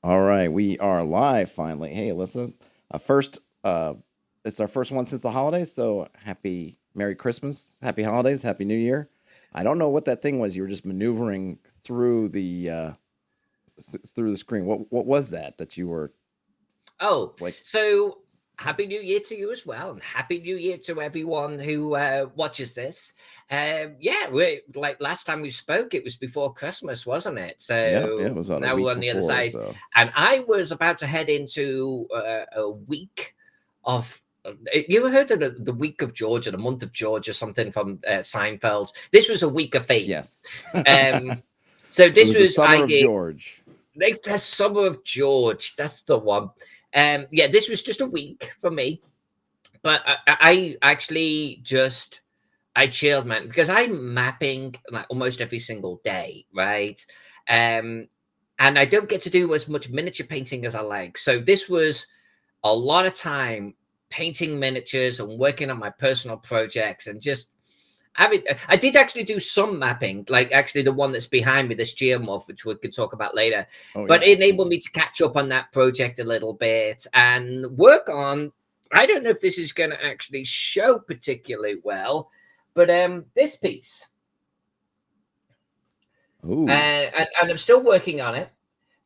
All right, we are live finally. Hey, Alyssa. First, it's our first one since the holidays. So happy Merry Christmas, Happy Holidays, Happy New Year. I don't know what that thing was. You were just maneuvering through through the screen. What was that you were Oh, like? so happy New Year to you as well, and happy New Year to everyone who watches this. Yeah, we like last time we spoke, it was before Christmas, wasn't it? Yep, yeah, it So was about a now we're week on the other before. side, So and I was about to head into a week of. You ever heard of the week of Georgia, the month of Georgia, something from Seinfeld? This was a week of fate. yes, Um, it so this was the was summer I of did George. like the summer of George. That's the one. Yeah, this was just a week for me, but I actually just I chilled, man, because I'm mapping like almost every single day, right? Um, and I don't get to do as much miniature painting as I like. So this was a lot of time painting miniatures and working on my personal projects and just I did actually do some mapping, like actually the one that's behind me, this geomorph, which we could talk about later. Oh But yeah, it enabled absolutely. me to catch up on that project a little bit and work on. I don't know if this is going to actually show particularly well, but this piece, Ooh, and I'm still working on it.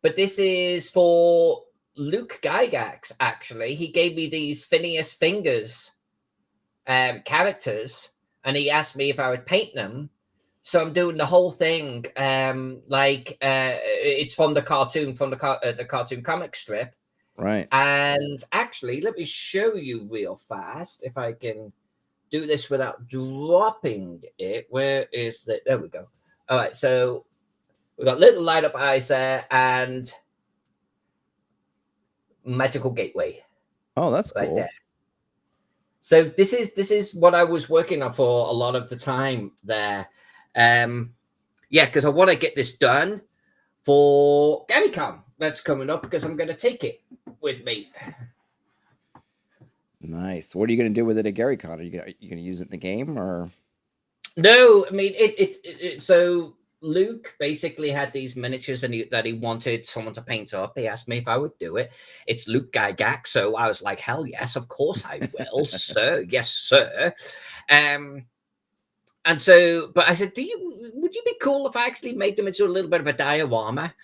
But this is for Luke Gygax. Actually, he gave me these Phineas Fingers characters, and he asked me if I would paint them. So I'm doing the whole thing, like it's from the cartoon, from the cartoon comic strip. right. And actually, let me show you real fast if I can do this without dropping it. Where is the? There we go. All right, so we've got little light up eyes there and magical gateway Oh, that's right there. cool. So this is what I was working on for a lot of the time there. Um, yeah, because I want to get this done for Gamicom that's coming up because I'm going to take it with me. Nice. What are you gonna do with it at GaryCon? Are you gonna use it in the game or? No, I mean so Luke basically had these miniatures and that he wanted someone to paint up. He asked me if I would do it. It's Luke Gygax, so I was like, hell yes, of course I will, sir. Yes, sir. Um, And so, but I said, would you be cool if I actually made them into a little bit of a diorama?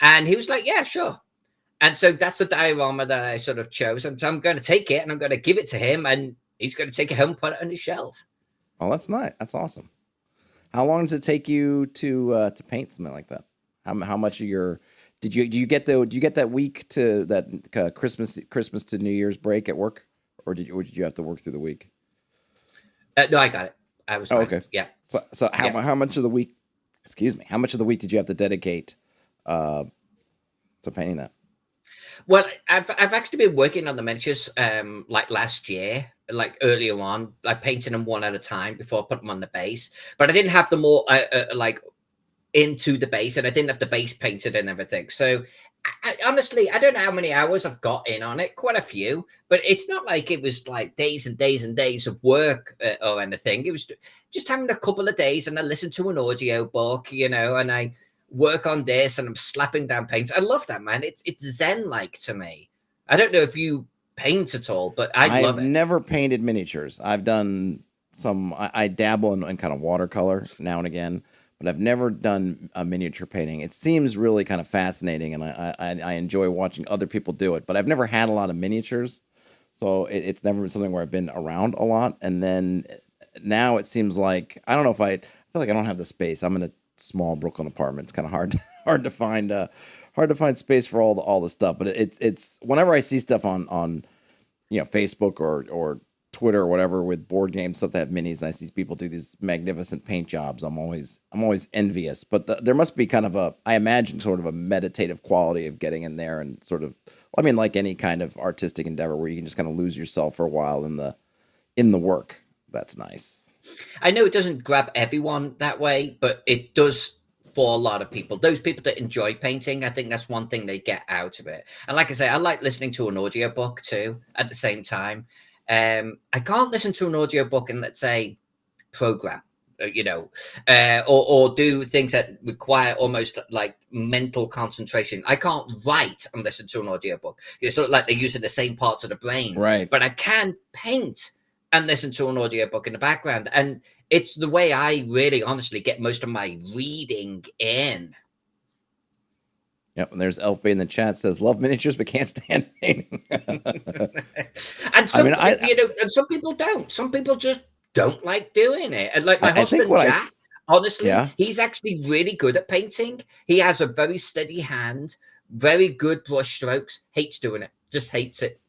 And he was like, yeah, sure. And so that's the diorama that I sort of chose. And so I'm going to take it and I'm going to give it to him and he's going to take it home and put it on his shelf. Oh, that's nice. That's awesome. How long does it take you to paint something like that? How much of your do you get that week to that Christmas to New Year's break at work, or did you have to work through the week? No, I got it. I was Oh, fine. okay. Yeah. So Yeah. how much of the week? Excuse me. How much of the week did you have to dedicate uh, to painting that? Well, I've actually been working on the miniatures like last year, like earlier on, like painting them one at a time before I put them on the base. But I didn't have them all like into the base and I didn't have the base painted and everything. So honestly, I don't know how many hours I've got in on it, quite a few, but it's not like it was like days and days and days of work or anything. It was just having a couple of days and I listened to an audio book, and I work on this and I'm slapping down paints. I love that, man. It's zen like to me. I don't know if you paint at all, but I love I've it. never painted miniatures. I've done some. I dabble in kind of watercolor now and again, but I've never done a miniature painting. It seems really kind of fascinating, and I enjoy watching other people do it. But I've never had a lot of miniatures, so it's never been something where I've been around a lot. And then now it seems like I don't know if I feel like I don't have the space. I'm in a small Brooklyn apartment. It's kind of hard hard to find hard to find space for all the stuff. But it's whenever I see stuff on Facebook or Twitter or whatever with board games stuff that have minis. And I see people do these magnificent paint jobs. I'm always envious, but there must be kind of I imagine sort of a meditative quality of getting in there and sort of, I mean, like any kind of artistic endeavor where you can just kind of lose yourself for a while in the work. That's nice. I know it doesn't grab everyone that way, but it does for a lot of people. Those people that enjoy painting, I think that's one thing they get out of it. And like I say, I like listening to an audiobook too at the same time. I can't listen to an audiobook and let's say program. or do things that require almost like mental concentration. I can't write and listen to an audiobook. It's sort of like they're using the same parts of the brain, Right. but I can paint and listen to an audiobook in the background. And it's the way I really honestly get most of my reading in. Yep. And there's Elf Bay in the chat says, love miniatures, but can't stand painting. And some, and some people don't. Some people just don't like doing it. And like my husband, Jack, honestly, he's actually really good at painting. He has a very steady hand, very good brush strokes, hates doing it, just hates it.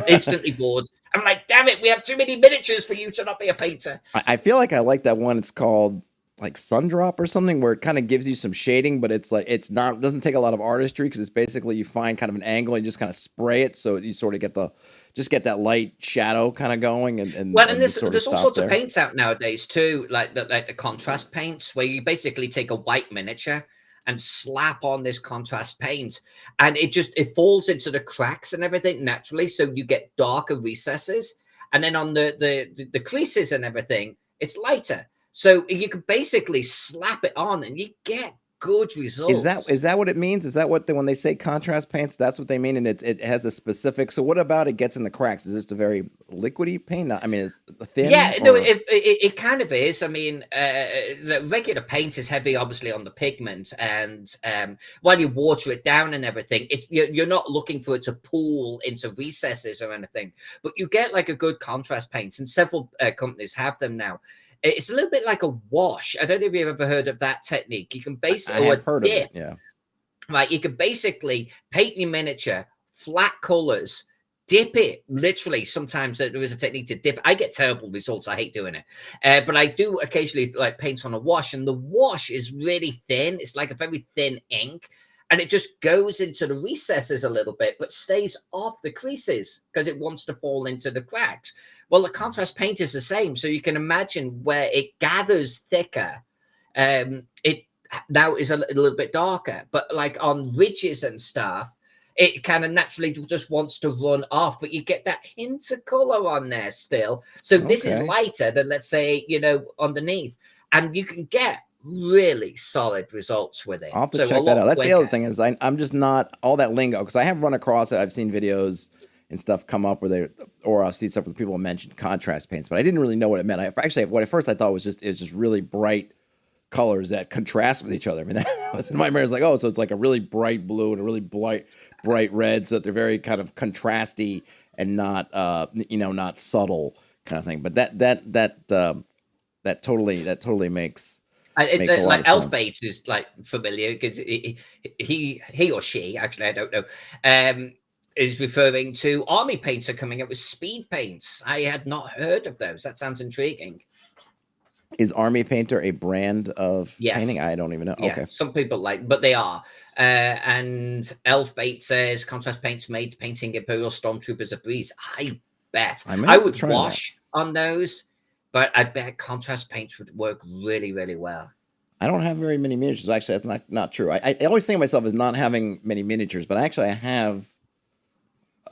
Instantly bored. I'm like, damn it, we have too many miniatures for you to not be a painter. I feel like I like that one. It's called like Sundrop or something, where it kind of gives you some shading, but it's like doesn't take a lot of artistry, because it's basically you find kind of an angle and you just kind of spray it, so you sort of get that light shadow kind of going. And there's all sorts of paints out nowadays too, like the contrast paints, where you basically take a white miniature and slap on this contrast paint, and it falls into the cracks and everything naturally, so you get darker recesses, and then on the creases and everything, it's lighter. So you can basically slap it on and you get good results. Is that what it means? Is that what when they say contrast paints, that's what they mean? And it has a specific. So what about it gets in the cracks? Is this a very liquidy paint? I mean, is it thin? Yeah, no, it kind of is. I mean, the regular paint is heavy, obviously, on the pigment, and while you water it down and everything, you're not looking for it to pool into recesses or anything. But you get like a good contrast paint, and several companies have them now. It's a little bit like a wash. I don't know if you've ever heard of that technique. You can basically, I have heard of it, yeah. Right, you can basically paint your miniature, flat colors, dip it. Literally, sometimes there is a technique to dip. I get terrible results. I hate doing it. But I do occasionally like paint on a wash, and the wash is really thin. It's like a very thin ink, and it just goes into the recesses a little bit, but stays off the creases because it wants to fall into the cracks. Well, the contrast paint is the same. So you can imagine where it gathers thicker. It now is a little bit darker, but like on ridges and stuff, it kind of naturally just wants to run off, but you get that hint of color on there still. So this is lighter than, let's say, underneath, and you can get really solid results with it. I'll have to check that out. That's the other thing, is I'm just not all that lingo, because I have run across it. I've seen videos and stuff come up or I'll see stuff where people mention contrast paints, but I didn't really know what it meant. What at first I thought was just really bright colors that contrast with each other. I mean, that was in my mind. It's like, oh, so it's like a really bright blue and a really bright red, so that they're very kind of contrasty and not not subtle kind of thing. But that totally makes a lot like of Elf sense. Bates is like familiar, because he or she, actually, I don't know, is referring to Army Painter coming up with speed paints. I had not heard of those. That sounds intriguing. Is Army Painter a brand of painting? I don't even know. Yeah, okay. Some people but they are. And Elf Bait says contrast paints made painting Imperial Stormtroopers a breeze. I bet. I would wash on those, but I bet contrast paints would work really, really well. I don't have very many miniatures. Actually, that's not true. I always think of myself as not having many miniatures, but actually I have,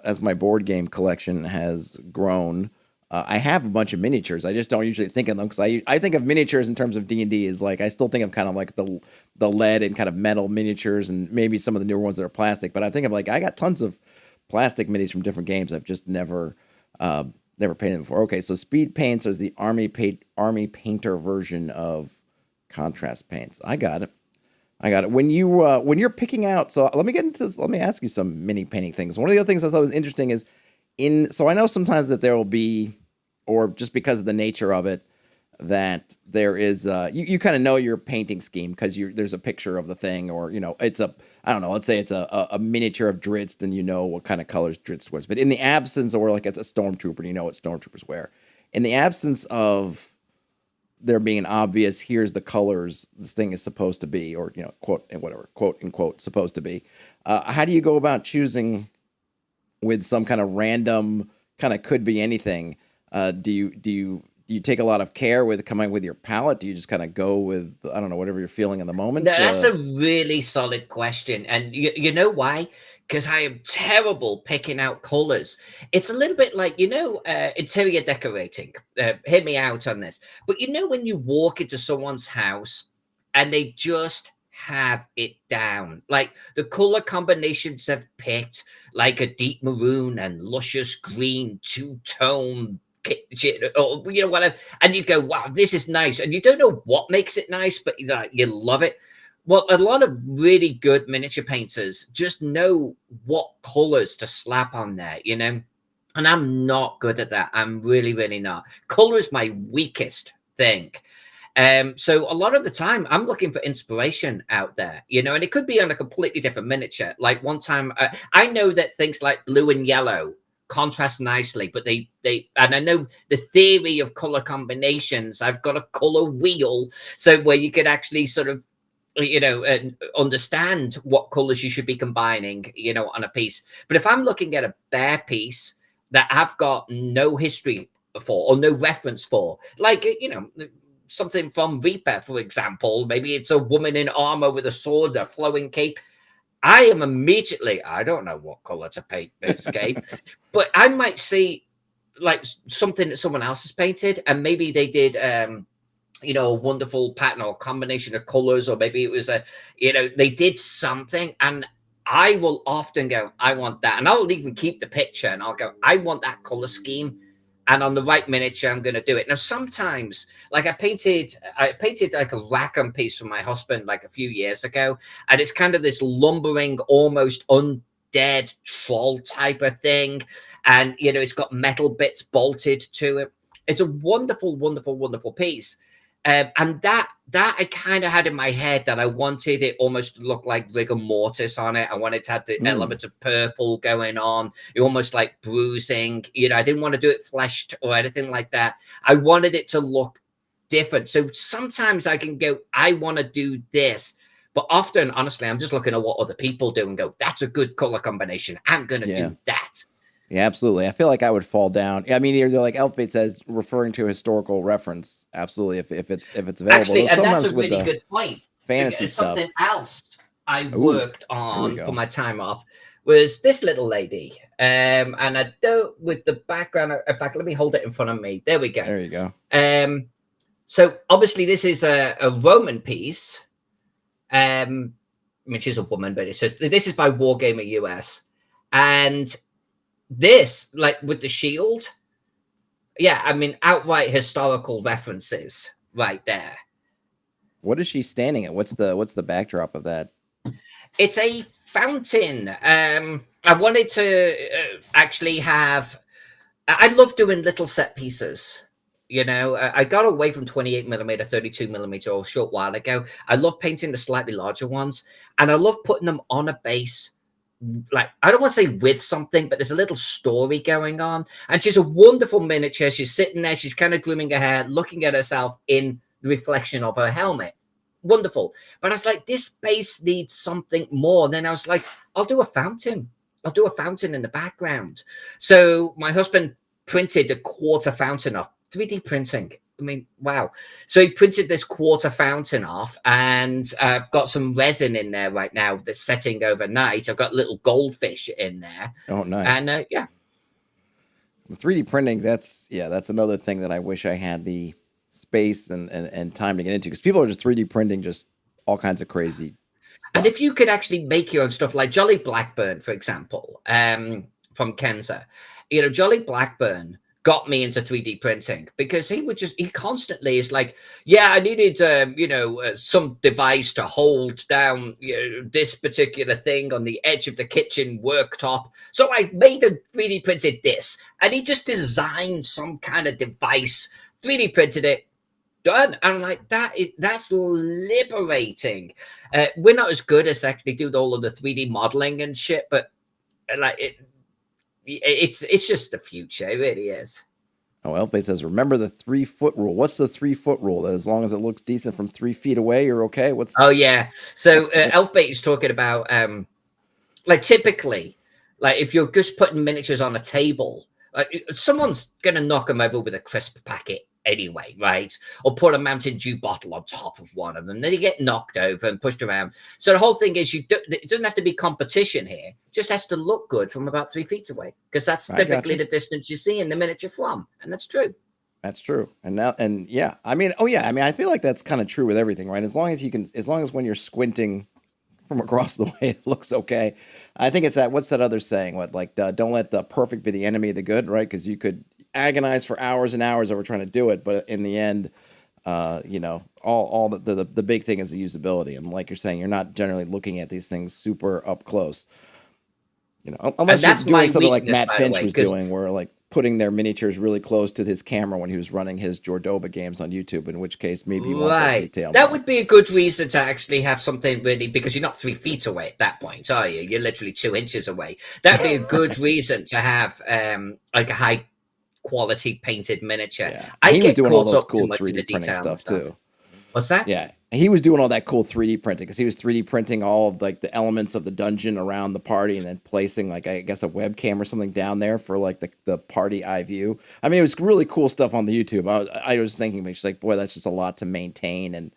as my board game collection has grown, I have a bunch of miniatures. I just don't usually think of them, because I think of miniatures in terms of D&D as like, I still think of kind of like the lead and kind of metal miniatures, and maybe some of the newer ones that are plastic. But I think of like, I got tons of plastic minis from different games. I've just never painted them before. Okay, so speed paints is the Army Painter version of contrast paints. I got it. When you're picking out, so let me get into this. Let me ask you some mini painting things. One of the other things I thought was interesting is so I know sometimes that there will be, or just because of the nature of it, that there is you kind of know your painting scheme because there's a picture of the thing, or it's let's say it's a miniature of Dritz, and you know what kind of colors Dritz wears. But in the absence, or like it's a stormtrooper, and you know what stormtroopers wear. In the absence of there being an obvious, here's the colors this thing is supposed to be, or quote unquote supposed to be. How do you go about choosing with some kind of random, kind of could be anything? Do you take a lot of care with coming with your palette? Do you just kind of go with, I don't know, whatever you're feeling in the moment? No, that's a really solid question. And you know why? because I am terrible picking out colors. It's a little bit like, interior decorating. Hear me out on this. But when you walk into someone's house and they just have it down, like the color combinations they've picked, like a deep maroon and luscious green, two-tone kitchen, or whatever, and you go, wow, this is nice, and you don't know what makes it nice, but you love it. Well, a lot of really good miniature painters just know what colors to slap on there, and I'm not good at that. I'm really, really not. Color is my weakest thing. So a lot of the time I'm looking for inspiration out there, and it could be on a completely different miniature. Like one time, I know that things like blue and yellow contrast nicely, but they and I know the theory of color combinations. I've got a color wheel, so where you could actually sort of understand what colors you should be combining, on a piece. But if I'm looking at a bare piece that I've got no history for or no reference for, like, something from Reaper, for example, maybe it's a woman in armor with a sword, a flowing cape. I am immediately, I don't know what color to paint this cape, but I might see like something that someone else has painted, and maybe they did, a wonderful pattern or combination of colors, or maybe it was they did something, and I will often go, I want that. And I'll even keep the picture and I'll go, I want that color scheme. And on the right miniature, I'm going to do it. Now, sometimes, like I painted like a Rackham piece for my husband like a few years ago. And it's kind of this lumbering, almost undead troll type of thing. And, it's got metal bits bolted to it. It's a wonderful, wonderful, wonderful piece. And that I kind of had in my head that I wanted it almost to look like rigor mortis on it. I wanted to have the element of purple going on, almost like bruising. I didn't want to do it fleshed or anything like that. I wanted it to look different. So sometimes I can go, I want to do this. But often, honestly, I'm just looking at what other people do and go, that's a good color combination. I'm going to do that. Yeah, absolutely. I feel like I would fall down. I mean, they're like Elfbait says, referring to a historical reference. Absolutely, if it's available. Actually, and that's a really good point. Fantasy stuff. Something else I worked on for my time off was this little lady. And I don't, with the background. In fact, let me hold it in front of me. There we go. There you go. So obviously, this is a Roman piece. I mean, she's a woman, but it says this is by Wargamer US, and this, like with the shield, I mean, outright historical references right there. What is she standing at? What's the backdrop of that? It's a fountain. I wanted to actually have. I love doing little set pieces. I got away from 28mm, 32mm a short while ago. I love painting the slightly larger ones, and I love putting them on a base. Like, I don't want to say with something, but there's a little story going on. And she's a wonderful miniature. She's sitting there. She's kind of grooming her hair, looking at herself in the reflection of her helmet. Wonderful. But I was like, this base needs something more. And then I was like, I'll do a fountain. I'll do a fountain in the background. So my husband printed a quarter fountain off, 3D printing. I mean, wow. So he printed this quarter fountain off, and I've got some resin in there right now that's setting overnight. I've got little goldfish in there. Oh, nice. And 3D printing, that's another thing that I wish I had the space and time to get into, because people are just 3D printing just all kinds of crazy stuff. And if you could actually make your own stuff, like Jolly Blackburn, for example, from Kenza, Jolly Blackburn got me into 3D printing, because he constantly is like, I needed some device to hold down this particular thing on the edge of the kitchen worktop, so I made a 3D printed this, and he just designed some kind of device, 3D printed it, done. And I'm like, that's liberating. We're not as good as actually do all of the 3D modeling and shit, but like it's just the future. It really is. Oh, Elfbait says, remember the 3-foot rule. What's the 3-foot rule? That as long as it looks decent from 3 feet away, you're okay? Oh, yeah. So Elfbait is talking about, like, typically, like, if you're just putting miniatures on a table, someone's going to knock them over with a crisp packet. anyway, right? Or put a Mountain Dew bottle on top of one of them. Then you get knocked over and pushed around. So the whole thing is, it doesn't have to be competition here. It just has to look good from about 3 feet away, because that's typically the distance you see in the miniature from, and that's true. That's true. And yeah, I mean, I feel like that's kind of true with everything, right? As long as when you're squinting from across the way, it looks okay. I think it's what's that other saying? Don't let the perfect be the enemy of the good, right? Because you could agonize for hours and hours over trying to do it, but in the end, all the big thing is the usability. And like you're saying, you're not generally looking at these things super up close. Unless you're doing something like Matt Finch was doing, where like putting their miniatures really close to his camera when he was running his Jordoba games on YouTube, in which case maybe you want that detail. That would be a good reason to actually have something really, because you're not 3 feet away at that point, are you? You're literally 2 inches away. That'd be a good reason to have like a high quality painted miniature. Yeah. He was doing all those cool 3D printing stuff too. What's that? Yeah. He was doing all that cool 3D printing, because he was 3D printing all of like the elements of the dungeon around the party, and then placing like, I guess, a webcam or something down there for like the party eye view. I mean, it was really cool stuff on the YouTube. I was thinking, like, boy, that's just a lot to maintain. And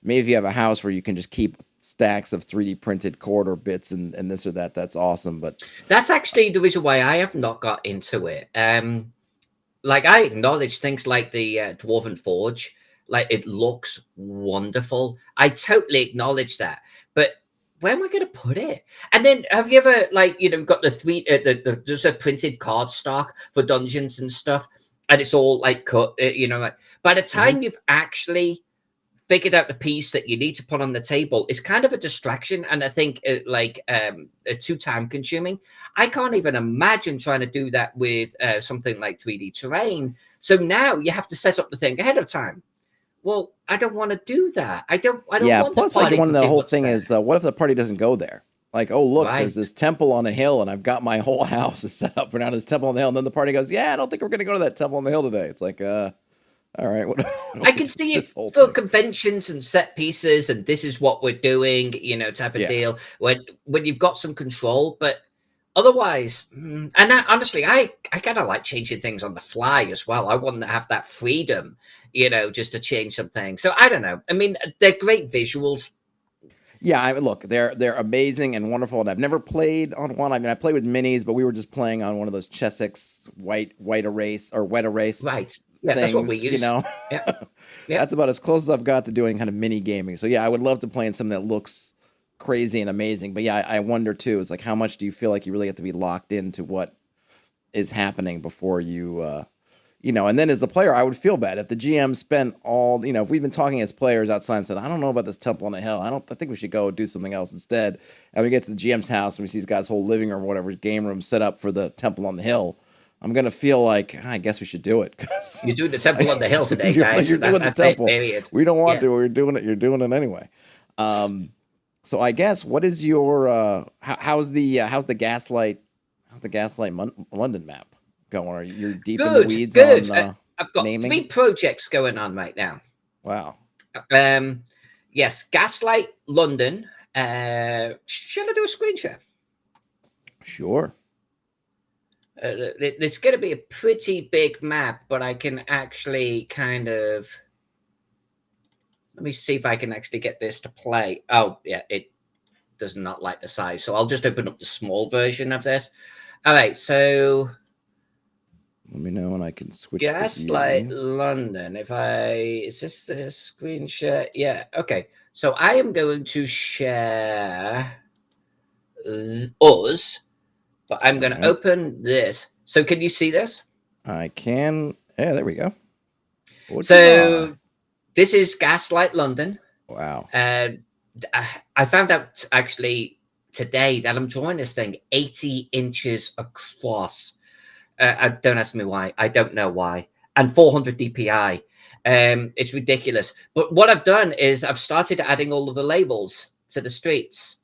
maybe if you have a house where you can just keep stacks of 3D printed corridor bits and this or that, that's awesome. But that's actually the reason why I have not got into it. Like, I acknowledge things like the Dwarven Forge. Like, it looks wonderful. I totally acknowledge that. But where am I going to put it? And then, have you ever, like, got the there's a printed card stock for dungeons and stuff, and it's all like cut, like, by the time you've actually figured out the piece that you need to put on the table, it's kind of a distraction, and I think too time consuming. I can't even imagine trying to do that with something like 3D terrain. So now you have to set up the thing ahead of time. Well, I don't want to do that. I don't. Yeah. Want plus, like, the whole thing is, what if the party doesn't go there? Like, oh look, there's this temple on a hill, and I've got my whole house set up for now this temple on the hill, and then the party goes, yeah, I don't think we're going to go to that temple on the hill today. It's like, all right. What I can see it for conventions and set pieces, and this is what we're doing, type of deal. When you've got some control, but otherwise, and honestly, I kind of like changing things on the fly as well. I want to have that freedom, just to change something. So I don't know. I mean, they're great visuals. Yeah, look, they're amazing and wonderful. And I've never played on one. I mean, I played with minis, but we were just playing on one of those Chessex white erase or wet erase. Right. Yeah, things, that's what we use. Yeah. That's about as close as I've got to doing kind of mini gaming. So yeah, I would love to play in something that looks crazy and amazing. But yeah, I wonder too, is like, how much do you feel like you really have to be locked into what is happening before you, and then as a player, I would feel bad if the GM spent all, if we've been talking as players outside and said, I don't know about this temple on the hill. I think we should go do something else instead. And we get to the GM's house and we see this guy's whole living room or whatever, his game room set up for the temple on the hill. I'm going to feel like, I guess we should do it. You're doing the temple on the hill today, guys. You're doing the temple. We don't want to. We're doing it. You're doing it anyway. So I guess, what is your, how's the Gaslight London map going? Are you deep in the weeds on I've got naming? 3 projects going on right now. Wow. Yes, Gaslight London. Shall I do a screen share? Sure. There's going to be a pretty big map, but I can actually kind of... Let me see if I can actually get this to play. Oh, yeah, it does not like the size. So I'll just open up the small version of this. All right, so... Let me know when I can switch. Gaslight London. Is this the screen share? Yeah, okay. So I am going to share us, but I'm going to open this. So can you see this? I can. Yeah, there we go. So this is Gaslight London. Wow. I found out actually today that I'm drawing this thing 80 inches across. Don't ask me why. I don't know why. And 400 DPI. It's ridiculous. But what I've done is I've started adding all of the labels to the streets.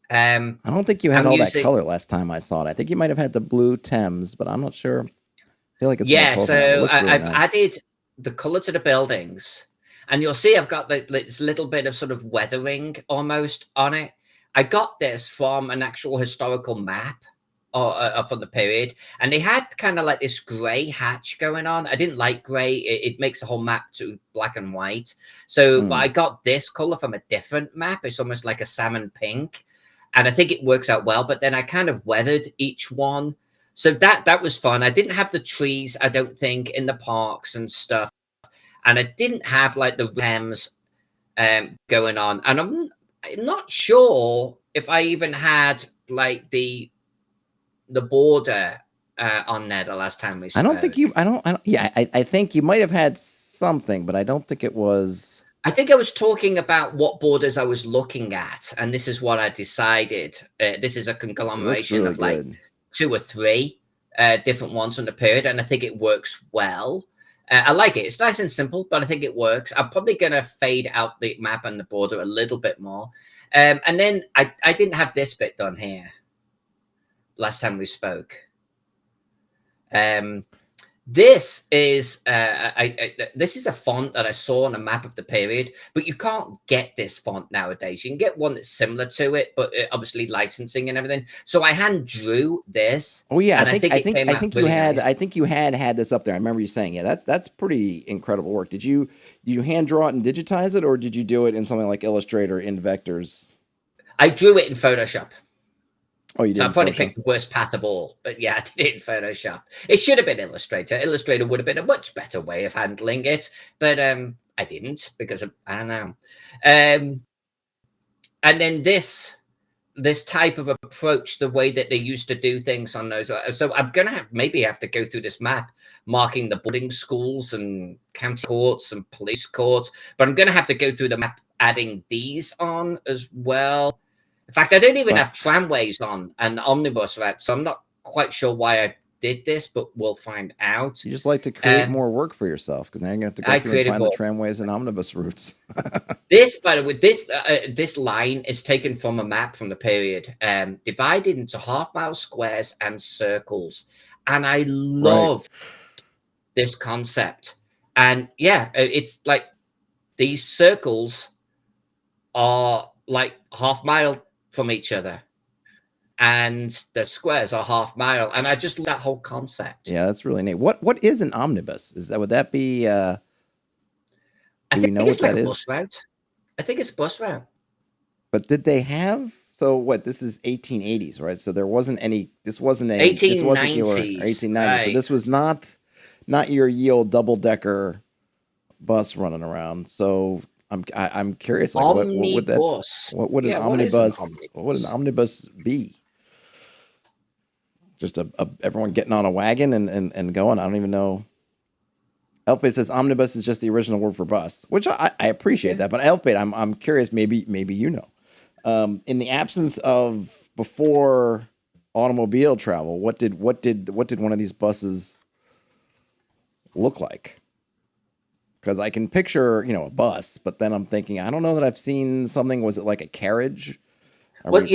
I don't think you had that color last time I saw it. I think you might have had the blue Thames, but I'm not sure. I feel like it's so I've added the color to the buildings. And you'll see I've got this little bit of sort of weathering almost on it. I got this from an actual historical map from the period, and they had kind of like this grey hatch going on. I didn't like grey; it makes the whole map to black and white. So, but I got this color from a different map. It's almost like a salmon pink, and I think it works out well. But then I kind of weathered each one, so that was fun. I didn't have the trees, I don't think, in the parks and stuff, and I didn't have like the Rams going on, and I'm not sure if I even had like the border on there the last time we spoke. I don't think you. I don't. Yeah, I think you might have had something, but I don't think it was. I think I was talking about what borders I was looking at, and this is what I decided. This is a conglomeration really of like good. 2 or 3 different ones on the period, and I think it works well. I like it. It's nice and simple, but I think it works. I'm probably going to fade out the map and the border a little bit more. And then I didn't have this bit done here last time we spoke. This is this is a font that I saw on a map of the period, but you can't get this font nowadays. You can get one that's similar to it, but obviously licensing and everything. So I hand drew this. Oh yeah, and I think you had nice. I think you had this up there. I remember you saying, yeah, that's pretty incredible work. Did you hand draw it and digitize it, or did you do it in something like Illustrator in vectors? I drew it in Photoshop. Oh, you did. So I probably picked the worst path of all, but yeah, I did it in Photoshop. It should have been Illustrator. Illustrator would have been a much better way of handling it, but I didn't because I don't know. And then this type of approach, the way that they used to do things on those. So I'm gonna maybe have to go through this map, marking the boarding schools and county courts and police courts. But I'm gonna have to go through the map, adding these on as well. In fact, I don't even have tramways on and omnibus routes, so I'm not quite sure why I did this, but we'll find out. You just like to create more work for yourself, because now you're going to have to go through and find the tramways and omnibus routes. This, by the way, this line is taken from a map from the period, divided into half-mile squares and circles, and I love this concept. And yeah, it's like these circles are like half-mile from each other, and the squares are half-mile, and I just love that whole concept. Yeah, that's really neat. What is an omnibus? Would that be? I think it's like a bus route. I think it's a bus route. But did they have? So what? This is 1880s, right? So there wasn't any. This wasn't a. 1890s. This wasn't your 1890s. Right. So this was not your ye old double decker bus running around. So I'm curious. Like, what would that? What would an omnibus? What would an omnibus be? Just everyone getting on a wagon and going. I don't even know. Elfbait says omnibus is just the original word for bus, which I appreciate that. But Elfbait, I'm curious. Maybe you know. In the absence of before automobile travel, what did one of these buses look like? Because I can picture, a bus, but then I'm thinking, I don't know that I've seen something. Was it like a carriage? I would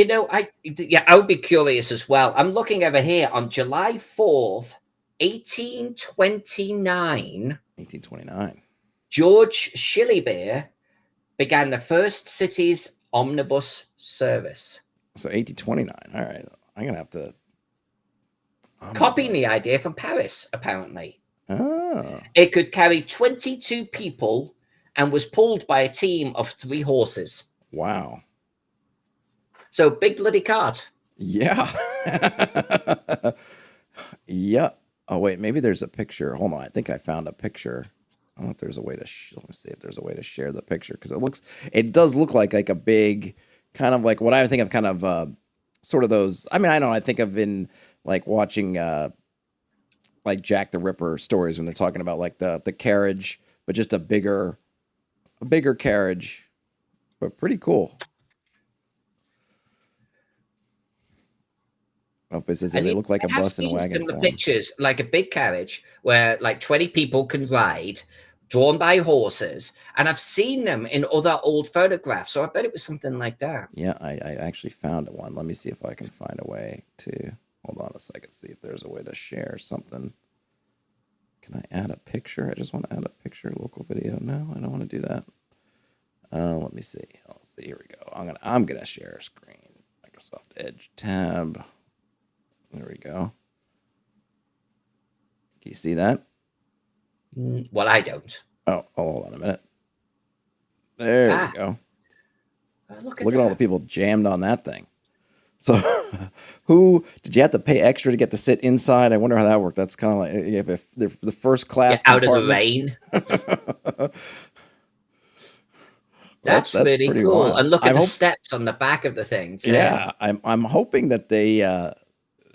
be curious as well. I'm looking over here on July 4th, 1829. 1829. George Shillibeer began the first city's omnibus service. So 1829. All right. I'm going to have to... Copying the idea from Paris, apparently. Oh. It could carry 22 people and was pulled by a team of 3 horses. Wow. So big bloody cart. Yeah. Yeah. Oh, wait. Maybe there's a picture. Hold on. I think I found a picture. I don't know if there's a way to... let me see if there's a way to share the picture, because it does look like a big, kind of like what I think of kind of sort of those... I mean, I think of in like watching... like Jack the Ripper stories when they're talking about like the carriage, but just a bigger carriage, but pretty cool. Oh, it says they look like a bus and a wagon. The pictures like a big carriage where like 20 people can ride, drawn by horses, and I've seen them in other old photographs. So I bet it was something like that. Yeah, I actually found one. Let me see if I can find a way to. Hold on a second, see if there's a way to share something. Can I add a picture? I just want to add a picture, local video. No, I don't want to do that. Let me see. Let's see. Here we go. I'm gonna share a screen. Microsoft Edge tab. There we go. Can you see that? Well, I don't. Oh, hold on a minute. There we Ah, go. look at Look at all the that. people jammed on that thing. So, who did you have to pay extra to get to sit inside? I wonder how that worked. That's kind of like if the first Yeah, class out of the compartment. rain. Well, That's that's really pretty cool. wild. And look I at the hope. steps on the back of the thing too. Yeah, I'm hoping that they,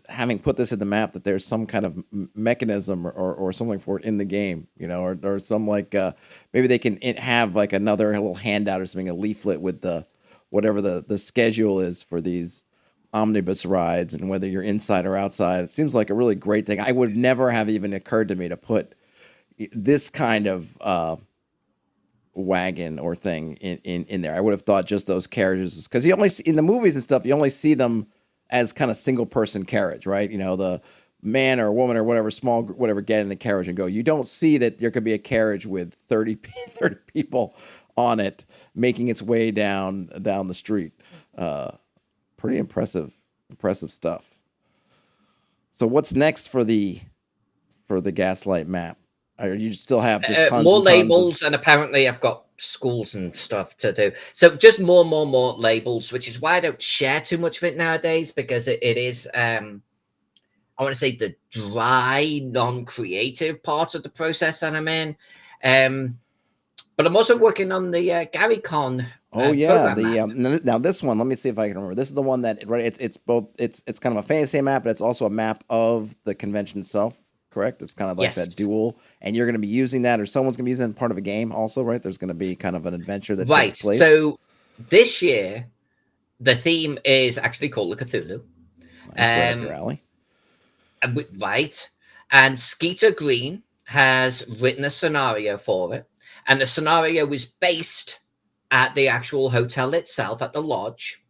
having put this in the map, that there's some kind of mechanism or something for it in the game, or some like maybe they can have like another little handout or something, a leaflet with the whatever the schedule is for these omnibus rides and whether you're inside or outside. It seems like a really great thing. I would never have even occurred to me to put this kind of wagon or thing in there. I would have thought just those carriages, because you only see in the movies and stuff, you only see them as kind of single person carriage, right? The man or woman or whatever, small whatever, get in the carriage and go. You don't see that there could be a carriage with 30 people on it making its way down the street. Pretty impressive stuff. So what's next for the Gaslight map? Or you still have just tons More and tons of. labels, and apparently I've got schools and stuff to do. So just more labels, which is why I don't share too much of it nowadays, because it is I want to say the dry, non-creative part of the process that I'm in. But I'm also working on the GaryCon Oh yeah, program the map. now this one. Let me see if I can remember. This is the one that, right. It's both. It's kind of a fantasy map, but it's also a map of the convention itself. Correct. It's kind of like that Yes. duel, and you're going to be using that, or someone's going to be using it part of a game also, right? There's going to be kind of an adventure that takes Right. place. So this year, the theme is actually called the Cthulhu. Nice, right up your alley. Right. And Skeeter Green has written a scenario for it. And the scenario is based at the actual hotel itself, at the lodge.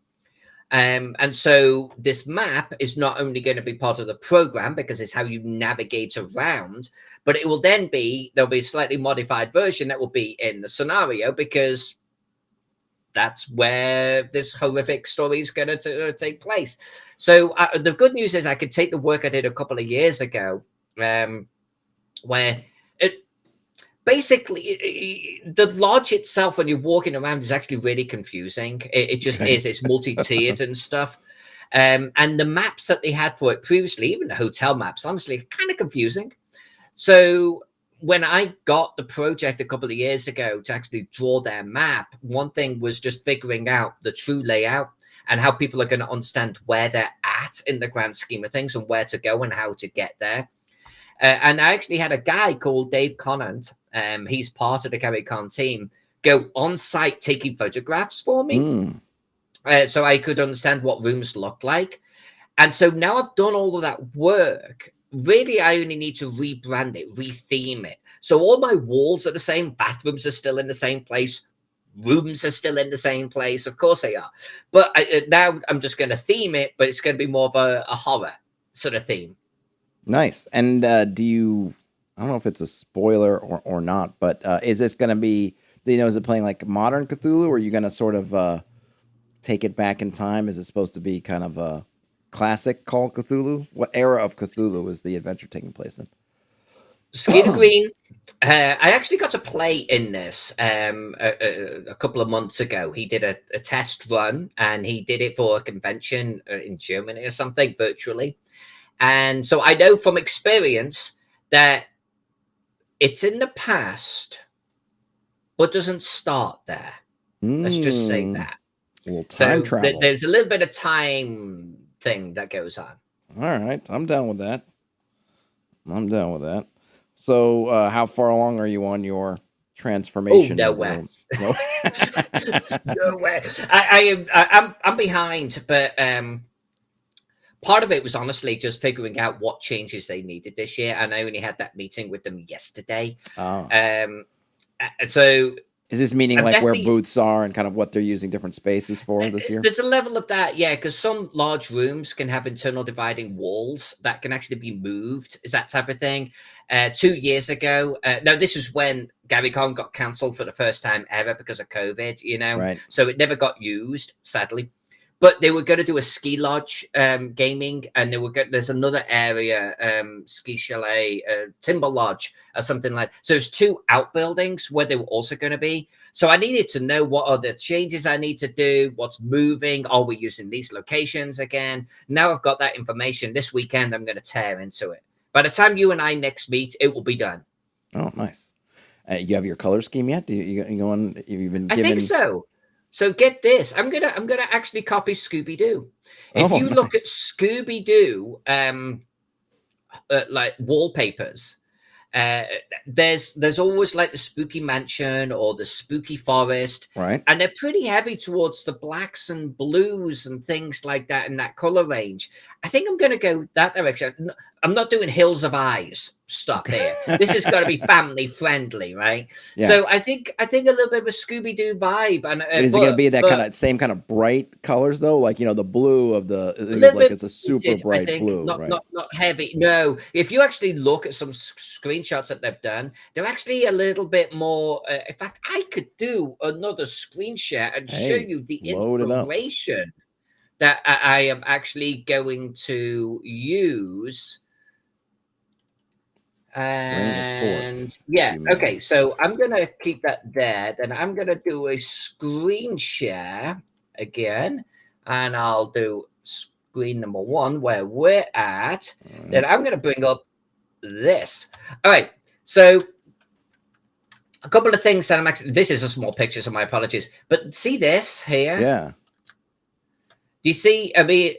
And so this map is not only going to be part of the program because it's how you navigate around, but it will then there'll be a slightly modified version that will be in the scenario, because that's where this horrific story is going to take place. So the good news is I could take the work I did a couple of years ago, where it basically, the lodge itself, when you're walking around, is actually really confusing. It just Okay. is. It's multi-tiered and stuff. And the maps that they had for it previously, even the hotel maps, honestly, kind of confusing. So when I got the project a couple of years ago to actually draw their map, one thing was just figuring out the true layout and how people are going to understand where they're at in the grand scheme of things and where to go and how to get there. And I actually had a guy called Dave Conant. He's part of the GaryCon team. Go on site taking photographs for me, so I could understand what rooms look like. And so now I've done all of that work. Really, I only need to rebrand it, retheme it. So all my walls are the same, bathrooms are still in the same place, rooms are still in the same place. Of course they are. But now I'm just going to theme it, but it's going to be more of a horror sort of theme. Nice. And do you? I don't know if it's a spoiler or not, but is this going to be? Is it playing like modern Cthulhu, or are you going to sort of take it back in time? Is it supposed to be kind of a classic Call Cthulhu? What era of Cthulhu is the adventure taking place in? Skeeter Green, I actually got to play in this a couple of months ago. He did a test run, and he did it for a convention in Germany or something, virtually. And so I know from experience that it's in the past, but doesn't start there. Let's just say that. Well, time So travel. there's a little bit of time thing that goes on. All right, I'm down with that. So, how far along are you on your transformation? Oh, nowhere. No. Nowhere. I'm behind, but part of it was honestly just figuring out what changes they needed this year, and I only had that meeting with them yesterday. Oh. So Is this meaning I'm like where definitely- booths are and kind of what they're using different spaces for this year? There's a level of that, yeah, because some large rooms can have internal dividing walls that can actually be moved. Is that type of thing? 2 years ago, no, this is when GaryCon got cancelled for the first time ever because of COVID, Right. so it never got used, sadly. but they were going to do a ski lodge gaming, and there's another area, ski chalet, timber lodge, or something like. So there's 2 outbuildings where they were also going to be. So I needed to know what are the changes I need to do, what's moving, are we using these locations again? Now I've got that information. This weekend I'm going to tear into it. By the time you and I next meet, it will be done. Oh, nice. You have your color scheme yet? You going? Have you been given? I think so. So get this. I'm gonna actually copy Scooby Doo. If you look at Scooby Doo, like wallpapers, there's always like the spooky mansion or the spooky forest, right? And they're pretty heavy towards the blacks and blues and things like that in that color range. I think I'm gonna go that direction. I'm not doing Hills of Eyes stuff here. This is got to be family friendly, right? Yeah. So I think a little bit of a Scooby Doo vibe. And is it going to be that kind of same kind of bright colors though? Like the blue of it's a super bright blue, not, right? Not heavy. No, if you actually look at some screenshots that they've done, they're actually a little bit more. In fact, I could do another screen share and show you the inspiration that I am actually going to use. And yeah, okay, so I'm gonna keep that there. Then I'm gonna do a screen share again, and I'll do screen number 1 where we're at. Right. Then I'm gonna bring up this. All right, so a couple of things that I'm actually. This is a small picture, so my apologies. But see this here? Yeah. Do you see? I mean,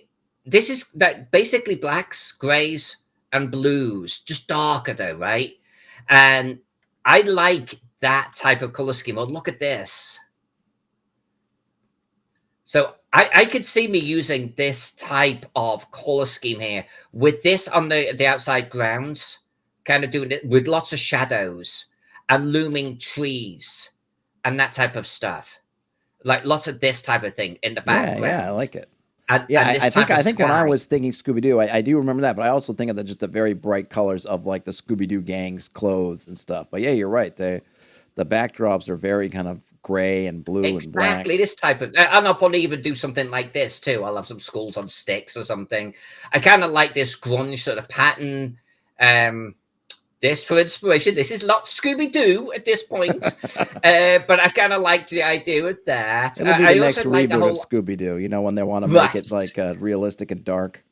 this is that basically blacks, grays, and blues, just darker though, right? And I like that type of color scheme. Oh, look at this. So I could see me using this type of color scheme here with this on the outside grounds, kind of doing it with lots of shadows and looming trees and that type of stuff. Like lots of this type of thing in the background. Yeah, I like it. And I think when I was thinking Scooby-Doo, I do remember that, but I also think of just the very bright colors of like the Scooby-Doo gang's clothes and stuff. But yeah, you're right. The backdrops are very kind of gray and blue and black. Exactly, this type of, and I'll probably even do something like this too. I'll have some skulls on sticks or something. I kind of like this grunge sort of pattern. This for inspiration. This is not Scooby-Doo at this point, but I kind of liked the idea of that. It'll be the next reboot of Scooby-Doo, when they want to make it like realistic and dark.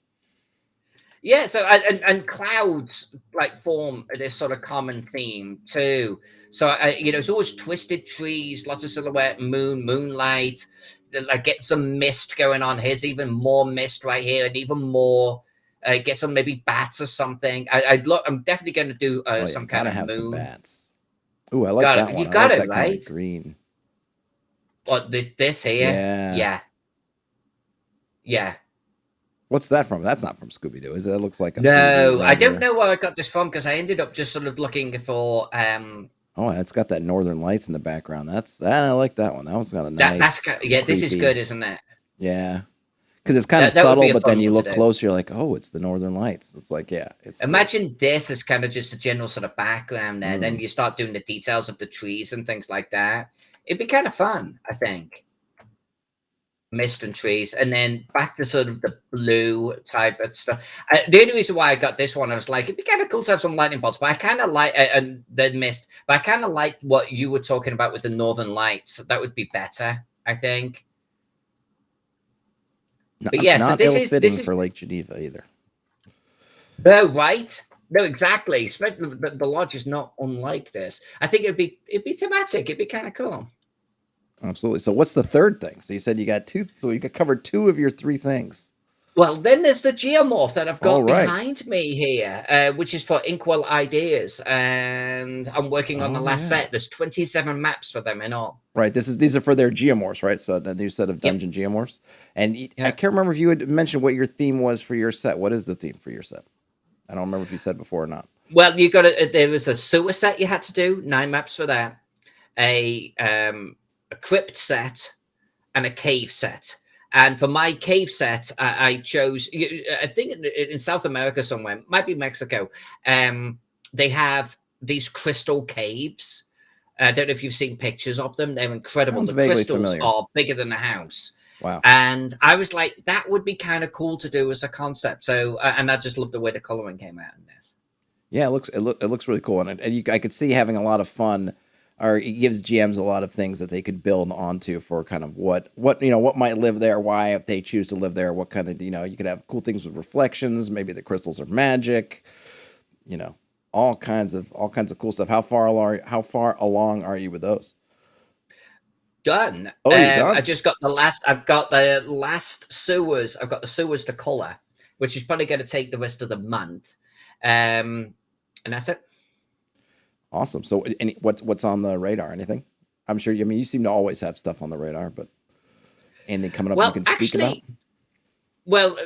Yeah, so and clouds like form this sort of common theme too. So it's always twisted trees, lots of silhouette, moonlight. Like get some mist going on. Here's even more mist right here, and even more. Get some maybe bats or something. I'm definitely going to do some kind of moon. Some bats. Ooh, I like that one. You got it, right? Kind of green. What this here? Yeah. What's that from? That's not from Scooby-Doo, is it? It looks like no. I don't know where I got this from because I ended up just sort of looking for. Oh, it's got that Northern Lights in the background. I like that one. That one's got a nice. This is good, isn't it? Yeah. Because it's kind of subtle, but then you look closer, you're like, oh, it's the Northern Lights. It's like, yeah. Imagine this as kind of just a general sort of background there. Then you start doing the details of the trees and things like that. It'd be kind of fun, I think. Mist and trees. And then back to sort of the blue type of stuff. The only reason why I got this one, I was like, it'd be kind of cool to have some lightning bolts. But I kind of like, and the mist, but I kind of like what you were talking about with the Northern Lights. That would be better, I think. But yeah, not so this is for Lake Geneva either. No, right? No, exactly. Especially the lodge is not unlike this. I think it'd be thematic. It'd be kind of cool. Absolutely. So, what's the third thing? So you said you got two. So you covered 2 of your 3 things. Well, then there's the geomorph that I've got behind me here, which is for Inkwell Ideas, and I'm working on the last set. There's 27 maps for them in all. Right. These are for their geomorphs, right? So the new set of dungeon geomorphs. And I can't remember if you had mentioned what your theme was for your set. What is the theme for your set? I don't remember if you said before or not. Well, there was a sewer set you had to do, 9 maps for that, a crypt set, and a cave set. And for my cave set, I chose, I think in South America somewhere, might be Mexico, they have these crystal caves. I don't know if you've seen pictures of them. They're incredible. Sounds the crystals familiar. are bigger than a house. Wow. And I was like, that would be kind of cool to do as a concept. So, and I just love the way the coloring came out in this. Yeah, it looks really cool, and I could see having a lot of fun, or it gives GMs a lot of things that they could build onto for kind of what what might live there, why if they choose to live there, what kind of you could have cool things with reflections, maybe the crystals are magic, you know, all kinds of cool stuff. How far along are you with those? Done. Oh, you're I done. just got the last. I've got the last sewers. I've got the sewers to color, which is probably going to take the rest of the month. And that's it. Awesome. So, what's on the radar? Anything? I'm sure. I mean, you seem to always have stuff on the radar, but anything coming up you Well, can speak about? actually, well,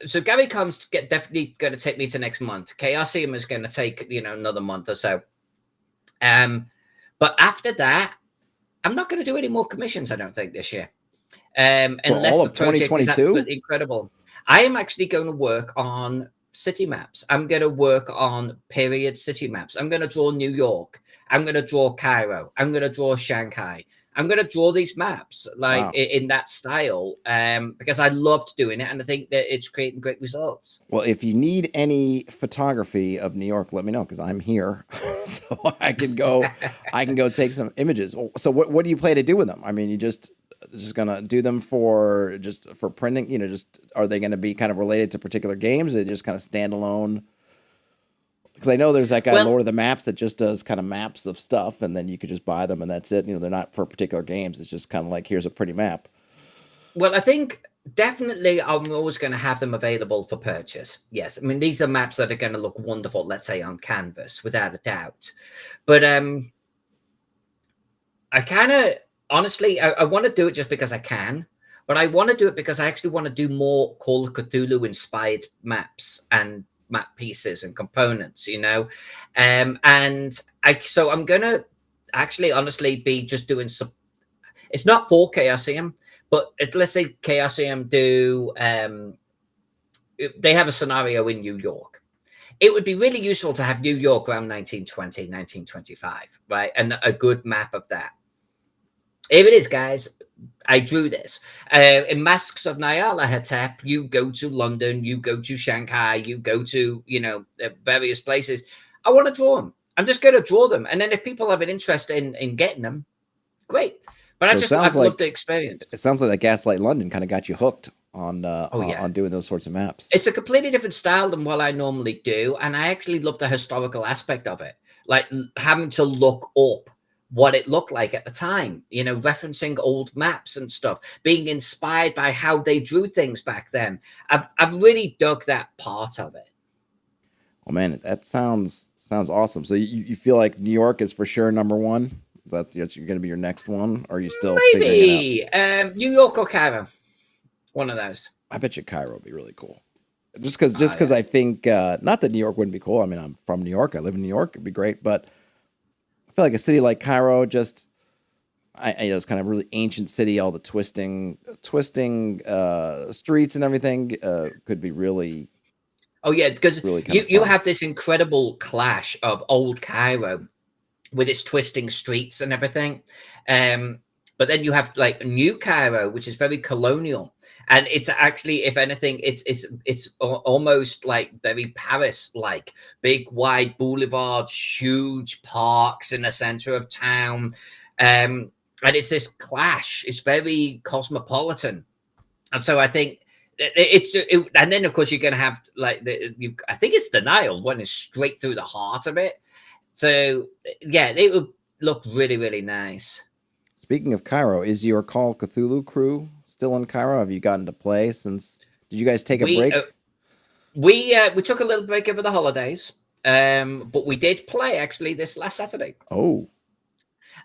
so Gary Con's definitely going to take me to next month. Chaosium is going to take another month or so. But after that, I'm not going to do any more commissions. I don't think this year, For all unless the of project is 2022? absolutely incredible. I am actually going to work on city maps. I'm going to work on period city maps. I'm going to draw New York. I'm going to draw Cairo. I'm going to draw Shanghai. I'm going to draw these maps like Wow. in that style because I loved doing it and I think that it's creating great results. Well, if you need any photography of New York, let me know because I'm here, so I can go. I can go take some images. So, what do you plan to do with them? I mean, you just gonna do them for printing? Just are they going to be kind of related to particular games? Are they just kind of standalone? Because I know there's that guy Well, Lord of the Maps that just does kind of maps of stuff, and then you could just buy them, and that's it. They're not for particular games. It's just kind of like here's a pretty map. Well, I think definitely I'm always going to have them available for purchase. Yes. I mean, these are maps that are going to look wonderful, let's say on canvas, without a doubt. But I kind of honestly, I want to do it just because I can, but I want to do it because I actually want to do more Call of Cthulhu inspired maps and map pieces and components, and so I'm gonna actually honestly be just doing some. It's not for Chaosium, but let's say Chaosium do. They have a scenario in New York. It would be really useful to have New York around 1920, 1925, right? And a good map of that. Here it is, guys. I drew this. In Masks of Nyala Hetep, you go to London, you go to Shanghai, you go to, various places. I want to draw them. I'm just going to draw them. And then if people have an interest in getting them, great. But So I've loved the experience. it sounds like that Gaslight London kind of got you hooked Oh, yeah. on doing those sorts of maps. It's a completely different style than what I normally do. And I actually love the historical aspect of it. Like having to look up what it looked like at the time, referencing old maps and stuff, being inspired by how they drew things back then. I've really dug that part of it. Oh man, that sounds awesome. So you feel like New York is for sure number one? That's going to be your next one? Or are you still figuring it out? Maybe New York or Cairo, one of those. I bet you Cairo would be really cool. Just Oh, because yeah. I think not that New York wouldn't be cool. I mean, I'm from New York. I live in New York. It'd be great, but I feel like a city like Cairo, it's kind of really ancient city. All the twisting streets and everything could be really, Oh, yeah, because really kind of you fun. have this incredible clash of old Cairo with its twisting streets and everything. But then you have like New Cairo, which is very colonial. And it's actually, if anything, it's almost like very Paris-like, big wide boulevards, huge parks in the center of town, and it's this clash. It's very cosmopolitan, and so I think and then of course you're going to have like I think it's the Nile running straight through the heart of it. So yeah, it would look really, really nice. Speaking of Cairo, is your Call Cthulhu crew still in Cairo? Have you gotten to play since? Did you guys take a We break? we took a little break over the holidays, but we did play actually this last Saturday, Oh,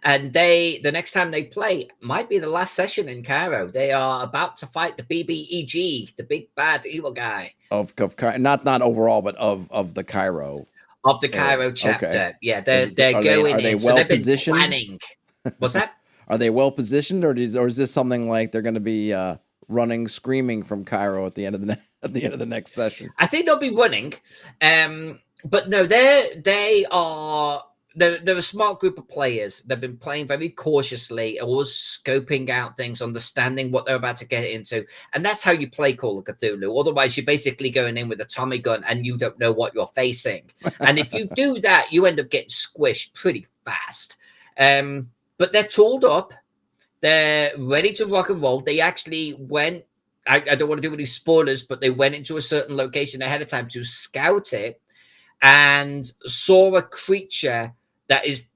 and the next time they play might be the last session in Cairo. They are about to fight the BBEG, the big bad evil guy of Cairo, not overall, but of the Cairo of the area. Cairo Okay. chapter. Yeah, Is it, they're are going they in, so well they've been positioned? planning. What's that? Are they well positioned, or is this something like they're going to be running, screaming from Cairo at the end of at the end of the next session? I think they'll be running, but no, they're a smart group of players. They've been playing very cautiously, always scoping out things, understanding what they're about to get into. And that's how you play Call of Cthulhu. Otherwise, you're basically going in with a Tommy gun and you don't know what you're facing. And if you do that, you end up getting squished pretty fast. But they're tooled up. They're ready to rock and roll. They actually went, I don't want to do any spoilers, but they went into a certain location ahead of time to scout it and saw a creature that is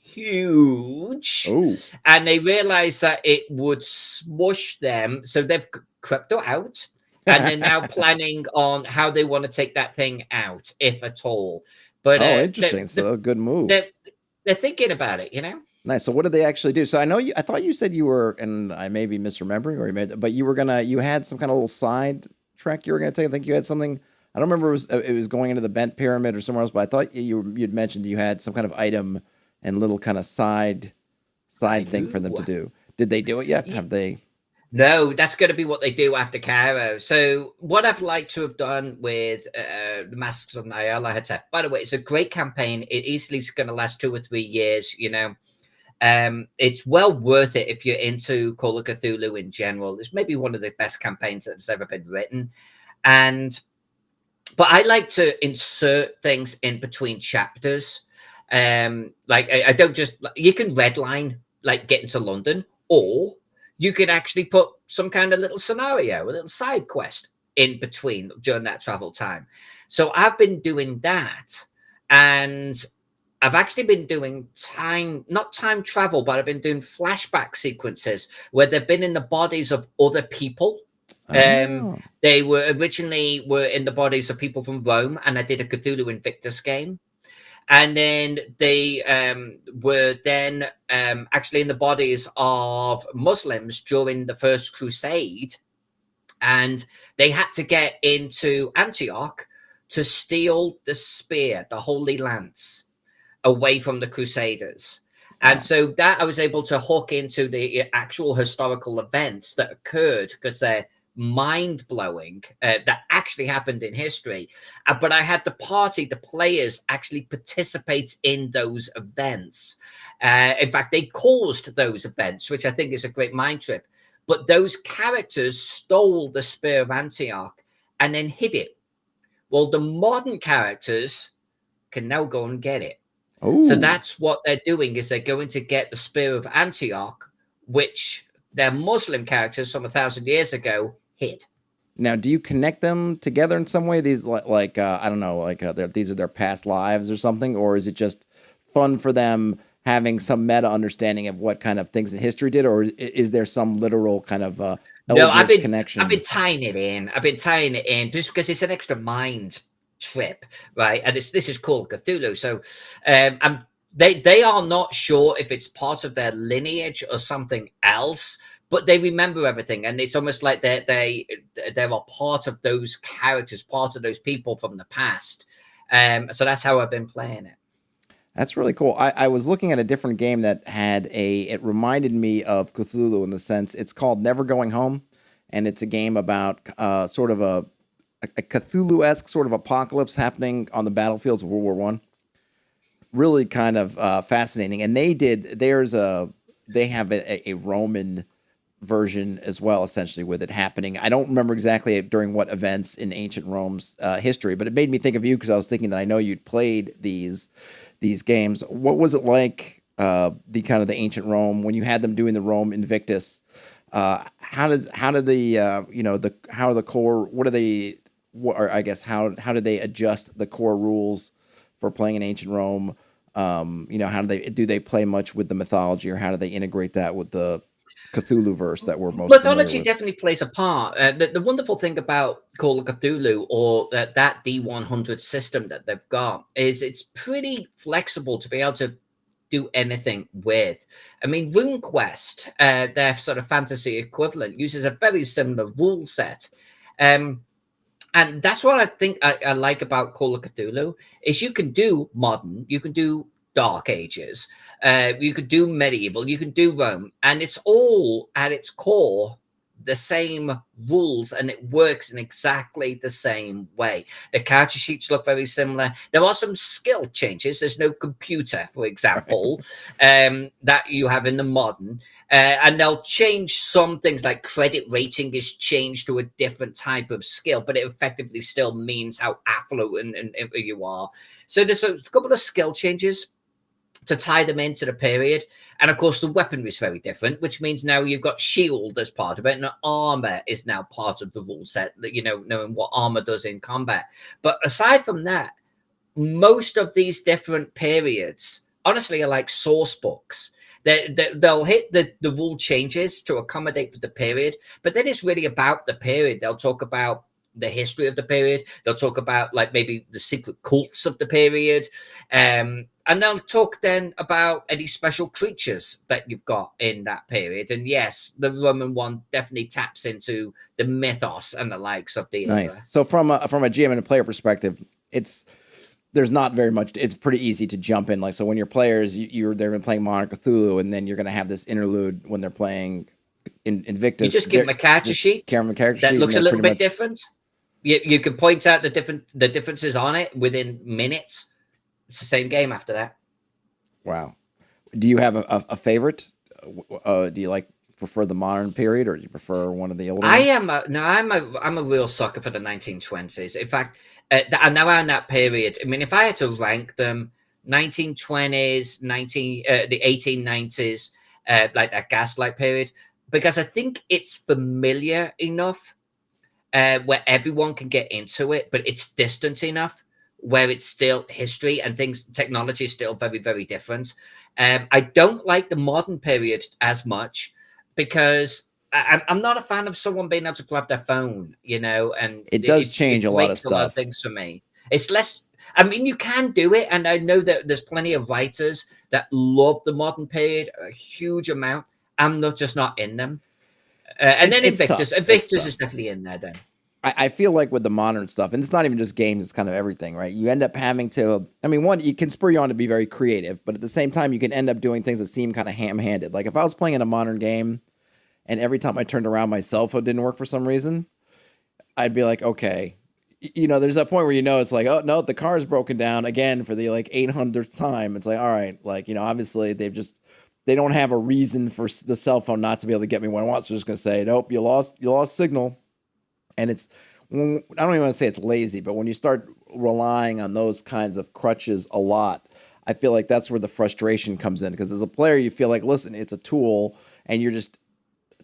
huge. Oh, And they realized that it would smush them. So they've crept out. And they're now planning on how they want to take that thing out, if at all. But interesting. So a good move. They're thinking about it, you know? Nice. So what did they actually do? So I thought you said you were, and I may be misremembering, but you had some kind of little side trek you were gonna take. I think you had something. I don't remember it was going into the bent pyramid or somewhere else, but I thought you'd mentioned you had some kind of item and little kind of side thing for them to do. Did they do it yet? Have they? No, that's going to be what they do after Cairo. So what I've liked to have done with the Masks of Nyarlathotep, by the way, it's a great campaign. It easily is going to last 2 or 3 years, you know. It's well worth it if you're into Call of Cthulhu in general. It's maybe one of the best campaigns that's ever been written. But I like to insert things in between chapters. Like I don't just, you can redline like getting to London, or you could actually put some kind of little scenario, a little side quest in between during that travel time. So I've been doing that, and I've actually been doing not time travel, but I've been doing flashback sequences where they've been in the bodies of other people. They were originally in the bodies of people from Rome, and I did a Cthulhu Invictus game. And then they were then actually in the bodies of Muslims during the First Crusade. And they had to get into Antioch to steal the spear, the Holy Lance, away from the Crusaders. And so that I was able to hook into the actual historical events that occurred, because they're mind-blowing, that actually happened in history. But I had the players actually participate in those events. In fact, they caused those events, which I think is a great mind trip. But those characters stole the Spear of Antioch and then hid it. Well, the modern characters can now go and get it. Ooh. So that's what they're doing, is they're going to get the Spear of Antioch, which their Muslim characters from 1,000 years ago hid. Now, do you connect them together in some way? These I don't know, these are their past lives or something, or is it just fun for them having some meta understanding of what kind of things in history did, or is there some literal kind of connection? I've been tying it in just because it's an extra mind trip, right? And this is called Cthulhu. So they are not sure if it's part of their lineage or something else, but they remember everything, and it's almost like they're a part of those characters, part of those people from the past. So that's how I've been playing it. That's really cool. I was looking at a different game that it reminded me of Cthulhu in the sense it's called Never Going Home, and it's a game about sort of a Cthulhu-esque sort of apocalypse happening on the battlefields of World War One. Really kind of fascinating. And they have a Roman version as well, essentially, with it happening. I don't remember exactly during what events in ancient Rome's history, but it made me think of you because I was thinking that I know you'd played these games. What was it like, the ancient Rome when you had them doing the Rome Invictus? How do they adjust the core rules for playing in ancient Rome? How do they play much with the mythology, or how do they integrate that with the Cthulhu verse that we're most mythology definitely plays a part. The wonderful thing about Call of Cthulhu, or that D100 system that they've got, is it's pretty flexible to be able to do anything with. I mean, RuneQuest, their sort of fantasy equivalent, uses a very similar rule set. And that's what I think I like about Call of Cthulhu, is you can do modern, you can do Dark Ages, you could do medieval, you can do Rome, and it's all at its core the same rules, and it works in exactly the same way. The character sheets look very similar. There are some skill changes. There's no computer, for example, that you have in the modern. And they'll change some things, like credit rating is changed to a different type of skill, but it effectively still means how affluent and you are. So there's a couple of skill changes to tie them into the period. And of course, the weaponry is very different, which means now you've got shield as part of it, and armor is now part of the rule set, that, you know, knowing what armor does in combat. But aside from that, most of these different periods, honestly, are like source books. They'll hit the rule changes to accommodate for the period, but then it's really about the period. They'll talk about the history of the period. They'll talk about like maybe the secret cults of the period. And they'll talk then about any special creatures that you've got in that period. And yes, the Roman one definitely taps into the mythos and the likes of the Nice. era. So from a GM and a player perspective, there's not very much. It's pretty easy to jump in. Like, so when your players, they've been playing Modern Cthulhu, and then you're going to have this interlude when they're playing Invictus. You just give them a character sheet that looks a little bit different. You can point out the differences on it within minutes. It's the same game after that. Wow. Do you have a favorite? Do you prefer the modern period, or do you prefer one of the older ones? I'm a real sucker for the 1920s. In fact, and around that period, I mean, if I had to rank them, 1920s, the 1890s, like that Gaslight period, because I think it's familiar enough where everyone can get into it, but it's distant enough where it's still history and technology is still very, very different. I don't like the modern period as much because I'm not a fan of someone being able to grab their phone, you know, and it does change a lot of stuff. A lot of things for me. It's less. I mean, you can do it, and I know that there's plenty of writers that love the modern period a huge amount. I'm just not in them. And then Invictus is definitely in there. Then I feel like with the modern stuff, and it's not even just games; it's kind of everything, right? You end up having to. I mean, one, it can spur you on to be very creative, but at the same time, you can end up doing things that seem kind of ham-handed. Like if I was playing in a modern game, and every time I turned around, my cell phone didn't work for some reason, I'd be like, okay. You know, there's that point where, you know, it's like, oh, no, the car is broken down again for the 800th time. It's like, all right, like, you know, obviously they don't have a reason for the cell phone not to be able to get me when I want. So they're just going to say, nope, you lost signal. And I don't even want to say it's lazy, but when you start relying on those kinds of crutches a lot, I feel like that's where the frustration comes in. Because as a player, you feel like, listen, it's a tool, and you're just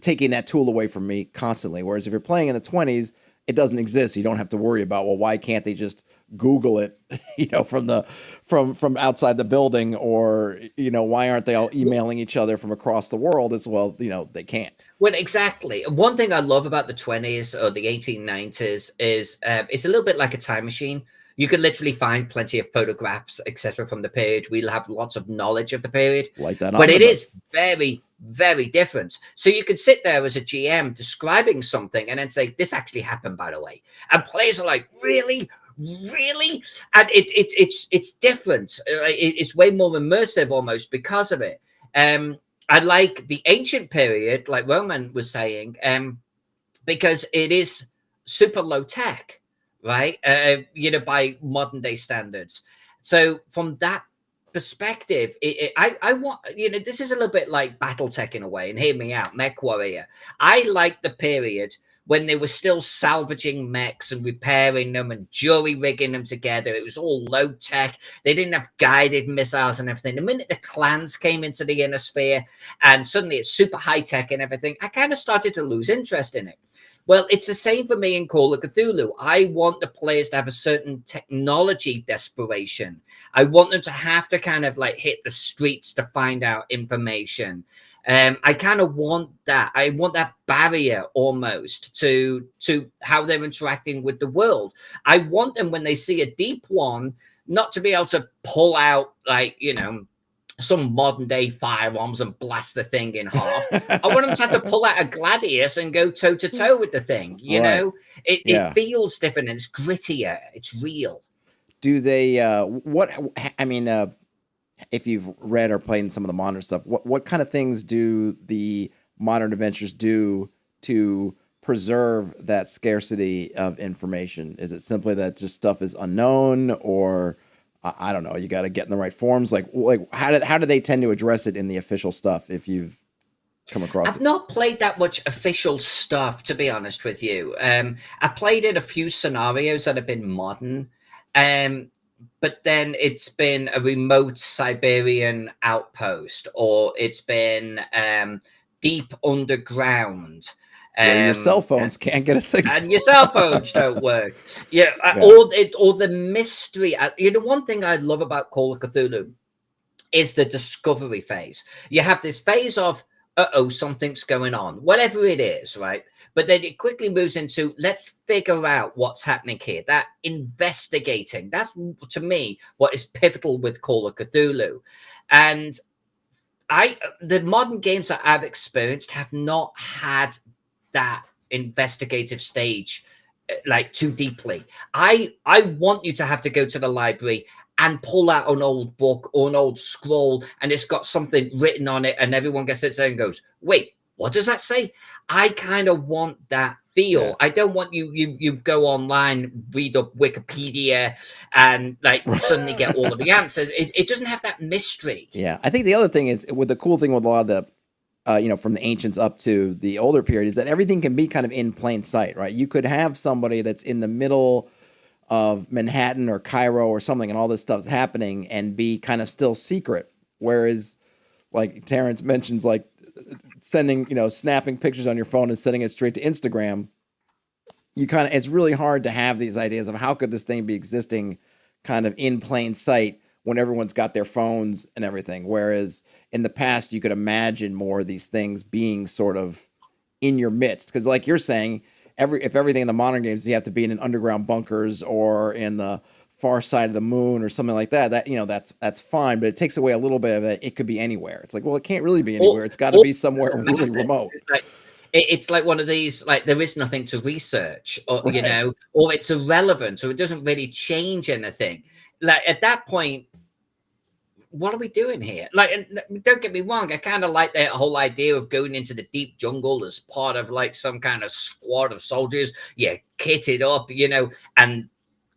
taking that tool away from me constantly. Whereas if you're playing in the 20s, it doesn't exist. You don't have to worry about, well, why can't they just Google it, you know, from outside the building, or, you know, why aren't they all emailing each other from across the world? It's, well, you know, they can't. Well, exactly. One thing I love about the 20s or the 1890s is it's a little bit like a time machine. You can literally find plenty of photographs, etc., from the period. We'll have lots of knowledge of the period, like that, but it is very, very different. So you could sit there as a GM describing something and then say, "This actually happened, by the way," and players are like, "Really, really?" And it's different. It's way more immersive almost because of it. I like the ancient period, like Roman was saying, because it is super low tech. Right, you know, by modern day standards. So from that perspective, I want, you know, this is a little bit like BattleTech in a way. And hear me out, Mech Warrior. I like the period when they were still salvaging mechs and repairing them and jury rigging them together. It was all low tech. They didn't have guided missiles and everything. The minute the clans came into the inner sphere and suddenly it's super high tech and everything, I kind of started to lose interest in it. Well, it's the same for me in Call of Cthulhu. I want the players to have a certain technology desperation. I want them to have to kind of like hit the streets to find out information. I kind of want that. I want that barrier almost to how they're interacting with the world. I want them, when they see a deep one, not to be able to pull out, like, you know, some modern day firearms and blast the thing in half. I want them to have to pull out a gladius and go toe to toe with the thing. You know, it feels different and it's grittier. It's real. Do they, if you've read or played in some of the modern stuff, what kind of things do the modern adventures do to preserve that scarcity of information? Is it simply that just stuff is unknown, or I don't know, you got to get in the right forms? Like how do they tend to address it in the official stuff if you've come across I've it? not played that much official stuff, to be honest with you. I played in a few scenarios that have been modern, um, but then it's been a remote Siberian outpost, or it's been deep underground. Where your cell Um, phones can't get a signal. and your cell phones don't work. Yeah, Yeah. or the mystery. One thing I love about Call of Cthulhu is the discovery phase. You have this phase of, something's going on, whatever it is, right? But then it quickly moves into, let's figure out what's happening here. That investigating, that's to me what is pivotal with Call of Cthulhu. And the modern games that I've experienced have not had that investigative stage like too deeply. I want you to have to go to the library and pull out an old book or an old scroll, and it's got something written on it, and everyone gets it there and goes, wait, what does that say? I kind of want that feel. Yeah. I don't want you go online, read up Wikipedia, and like suddenly get all of the answers. It doesn't have that mystery. Yeah, I think the other thing is, with the cool thing with a lot of the from the ancients up to the older period, is that everything can be kind of in plain sight, right? You could have somebody that's in the middle of Manhattan or Cairo or something, and all this stuff's happening, and be kind of still secret. Whereas, like Terrence mentions, like sending, snapping pictures on your phone and sending it straight to Instagram, it's really hard to have these ideas of how could this thing be existing kind of in plain sight when everyone's got their phones and everything. Whereas in the past, you could imagine more of these things being sort of in your midst. Because like you're saying, if everything in the modern games, you have to be in underground bunkers or in the far side of the moon or something like that, that's fine. But it takes away a little bit of it. It could be anywhere. It's like, well, it can't really be anywhere. It's got to be somewhere really remote. It's like one of these, like there is nothing to research, or Right. or it's irrelevant, so it doesn't really change anything. Like at that point, what are we doing here? Like, and don't get me wrong, I kind of like that whole idea of going into the deep jungle as part of like some kind of squad of soldiers. Yeah, kitted up, and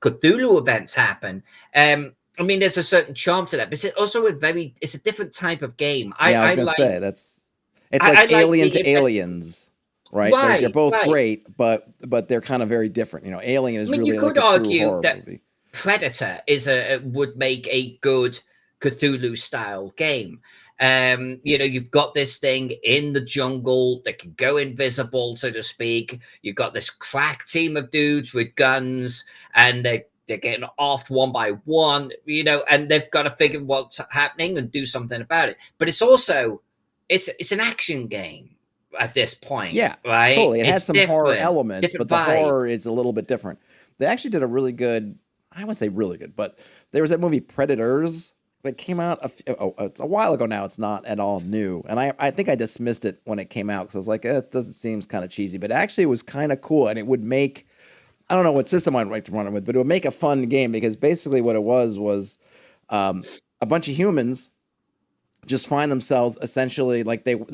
Cthulhu events happen. I mean, there's a certain charm to that, but it's also it's a different type of game. Yeah, I was I gonna like, say it's like I like Alien the to Aliens, right? They're right, both right. great, but they're kind of very different. Alien I is mean, you really like could a true argue horror that movie. Predator would make a good Cthulhu style game. You've got this thing in the jungle that can go invisible, so to speak. You've got this crack team of dudes with guns, and they're getting off one by one, and they've got to figure what's happening and do something about it. But it's also it's an action game at this point, Yeah, right? totally. It has It's some horror different, elements, different but the vibe. horror is a little bit different. They actually did a really good, I wouldn't say really good, but there was that movie Predators that came out it's a while ago now. It's not at all new. And I think I dismissed it when it came out because I was like, it doesn't seem kind of cheesy, but actually it was kind of cool. And it would make, I don't know what system I'd like to run it with, but it would make a fun game because basically what it was a bunch of humans just find themselves essentially like they've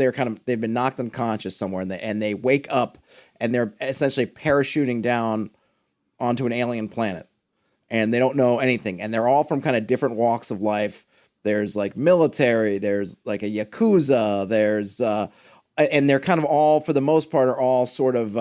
been knocked unconscious somewhere, and they wake up and they're essentially parachuting down onto an alien planet, and they don't know anything, and they're all from kind of different walks of life. There's like military, there's like a yakuza, there's and they're kind of all, for the most part, are all sort of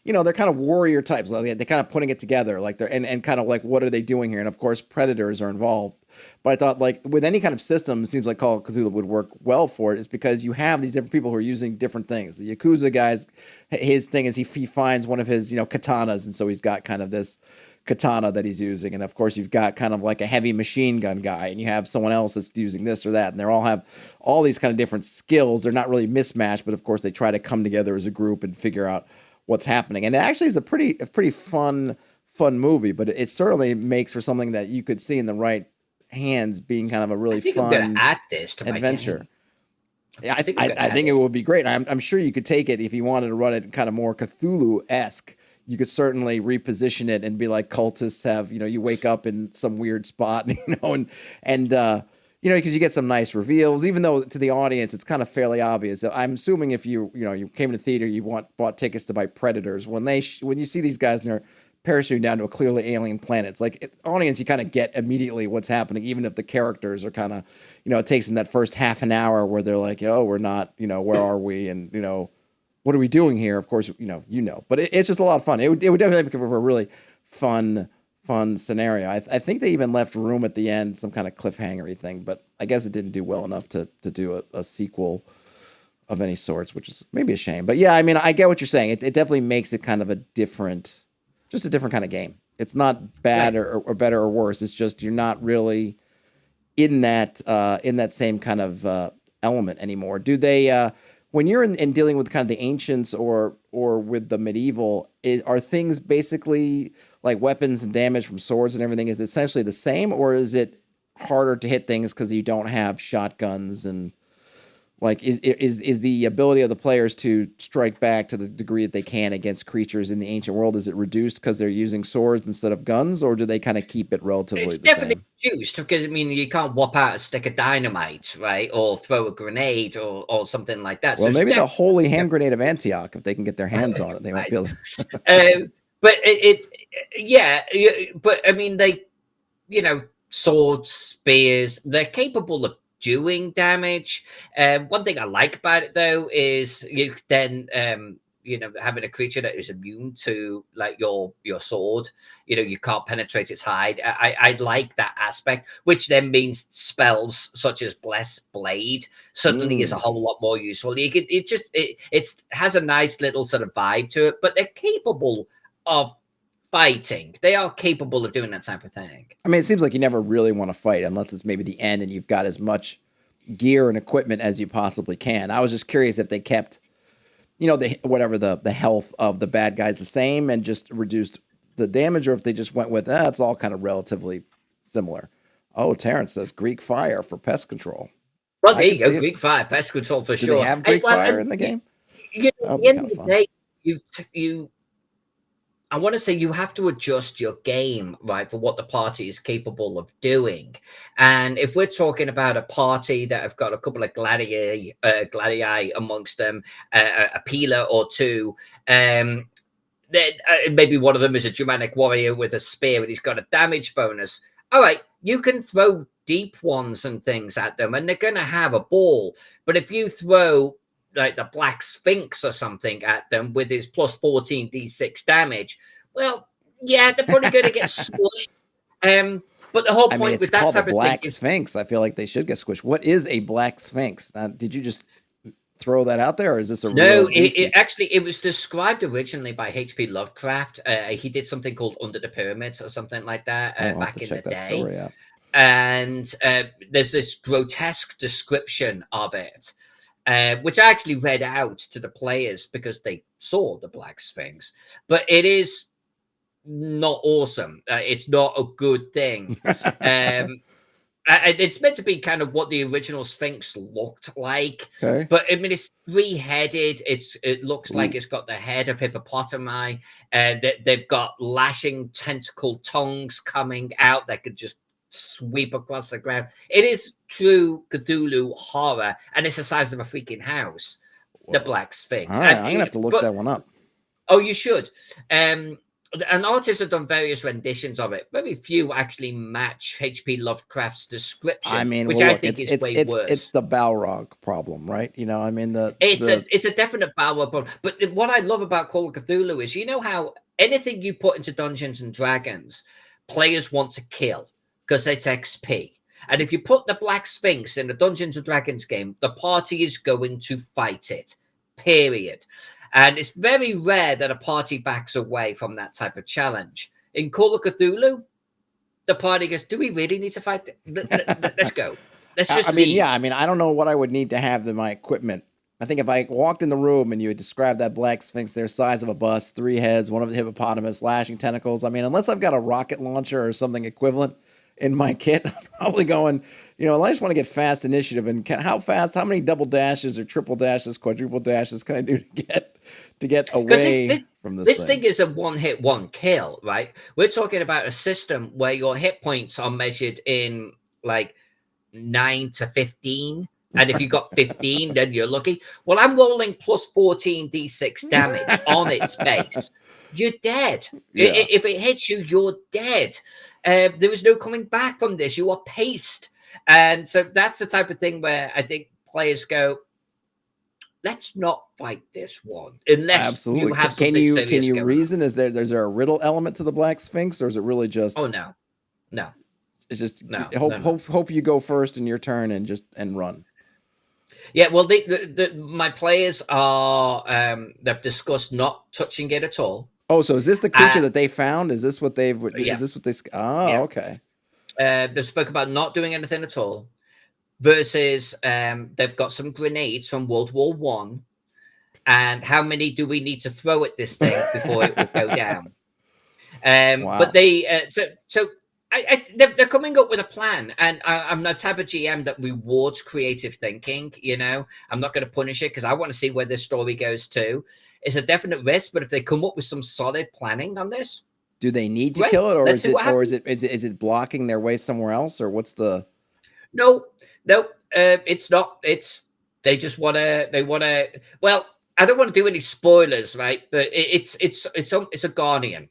they're kind of warrior types. Like they're kind of putting it together, like and kind of like, what are they doing here? And of course, predators are involved. But I thought, like, with any kind of system, it seems like Call of Cthulhu would work well for it, is because you have these different people who are using different things. The Yakuza guys, his thing is he finds one of his, katanas, and so he's got kind of this katana that he's using. And of course, you've got kind of like a heavy machine gun guy, and you have someone else that's using this or that, and they all have all these kind of different skills. They're not really mismatched, but of course, they try to come together as a group and figure out what's happening. And it actually is a pretty fun movie, but it certainly makes for something that you could see in the right hands being kind of a I really think I'm going to fun add this to my adventure. game. Yeah, I think I'm going to I add think it it. would be great. I'm sure you could take it if you wanted to run it kind of more Cthulhu-esque. You could certainly reposition it and be like cultists have, you wake up in some weird spot, and you know, because you get some nice reveals, even though to the audience it's kind of fairly obvious. I'm assuming if you came to the theater, you bought tickets to buy Predators. When when you see these guys and they're parachuting down to a clearly alien planet, it's like audience, you kind of get immediately what's happening, even if the characters are kind of, it takes them that first half an hour where they're like, oh, we're not, where are we, and what are we doing here? Of course, but it's just a lot of fun. It would definitely make for a really fun scenario. I think they even left room at the end, some kind of cliffhangery thing, but I guess it didn't do well enough to do a sequel of any sorts, which is maybe a shame. But yeah, I mean, I get what you're saying. It definitely makes it kind of a different kind of game. It's not bad or better or worse. It's just you're not really in that same kind of element anymore. Do they? When you're in dealing with kind of the ancients or with the medieval, are things basically like weapons and damage from swords and everything is essentially the same, or is it harder to hit things because you don't have shotguns and like is the ability of the players to strike back to the degree that they can against creatures in the ancient world, is it reduced because they're using swords instead of guns, or do they kind of keep it relatively It's the definitely same? reduced because I mean you can't whop out a stick of dynamite, right, or throw a grenade or something like that. So Well, it's maybe the holy hand definitely grenade of Antioch, if they can get their hands on it, they might be able to. but yeah, but I mean they, swords, spears, they're capable of doing damage. One thing I like about it though is you then having a creature that is immune to like your sword. You can't penetrate its hide. I like that aspect, which then means spells such as Bless Blade suddenly is a whole lot more useful. It has a nice little sort of vibe to it, but they're capable of fighting. They are capable of doing that type of thing. I mean, it seems like you never really want to fight unless it's maybe the end and you've got as much gear and equipment as you possibly can. I was just curious if they kept, the health of the bad guys the same and just reduced the damage, or if they just went with it's all kind of relatively similar. Oh, Terrence says Greek fire for pest control. Well, I there could you go. see it. Greek fire, pest control for Do they sure. have Greek fire in the game? At That would the be end kind of of the fun. day, you I want to say you have to adjust your game, right, for what the party is capable of doing. And if we're talking about a party that have got a couple of gladii amongst them, a peeler or two, then maybe one of them is a Germanic warrior with a spear and he's got a damage bonus. All right, you can throw deep ones and things at them and they're going to have a ball. But if you throw like the Black Sphinx or something at them with his plus 14 d6 damage, well, yeah, they're probably going to get smushed. But the whole I mean, point it's with that called a type of thing Black is Sphinx. I feel like they should get squished. What is a Black Sphinx? Did you just throw that out there, or is this a real no, beastie? it was described originally by H.P. Lovecraft. He did something called Under the Pyramids or something like that I'll have back to in the check that day. story out. And there's this grotesque description of it, which I actually read out to the players because they saw the Black Sphinx. But it is not awesome. It's not a good thing. Um, it's meant to be kind of what the original Sphinx looked like, Okay. but I mean it's three-headed. It looks like Ooh. it's got the head of hippopotami, and they've got lashing tentacle tongues coming out that could just sweep across the ground. It is true Cthulhu horror, and it's the size of a freaking house. The Whoa. Black Sphinx, All right, I'm gonna have to look that one up. oh, you should. And artists have done various renditions of it. Very few actually match H.P. Lovecraft's description, I mean, which well, I look, think it's is way it's worse. the Balrog problem, right? I mean It's a definite power problem. But what I love about Call of Cthulhu is, how anything you put into Dungeons and Dragons, players want to kill because it's XP. And if you put the Black Sphinx in the Dungeons and Dragons game, the party is going to fight it. Period. And it's very rare that a party backs away from that type of challenge. In Call of Cthulhu, the party goes, "Do we really need to fight? Let's go. Let's just I mean, leave." yeah, I mean, I don't know what I would need to have in my equipment. I think if I walked in the room and you had described that Black Sphinx, their size of a bus, 3 heads, one of the hippopotamus, lashing tentacles. I mean, unless I've got a rocket launcher or something equivalent in my kit, I'm probably going, I just want to get fast initiative. And how fast, how many double dashes or triple dashes, quadruple dashes can I do to get Because away from this this thing? thing is a one hit, one kill, right? We're talking about a system where your hit points are measured in like 9 to 15. And if you got 15, then you're lucky. Well, I'm rolling plus 14 d6 damage on its base. You're dead. Yeah. If it hits you, you're dead. There is no coming back from this. You are paced. And so that's the type of thing where I think players go, let's not fight this one unless Absolutely. you have Can something you serious going reason? Is there a riddle element to the Black Sphinx, or is it really just? on. Oh no. It's just No, hope you go first in your turn and run. Yeah, well, my players are they've discussed not touching it at all. Oh, so is this the creature that they found? Is this what they've? Yeah. Is this what they? Oh, Yeah. okay. They've spoke about not doing anything at all. Versus, they've got some grenades from World War One, and how many do we need to throw at this thing before it will go down? Wow. But they they're coming up with a plan, and I'm the type of GM that rewards creative thinking. You know, I'm not going to punish it because I want to see where this story goes to. It's a definite risk, but if they come up with some solid planning on this, do they need to great. kill it, or Let's is it blocking their way somewhere else, or what's the? No, it's not. It's they just want to. Well, I don't want to do any spoilers, right? But it's a guardian.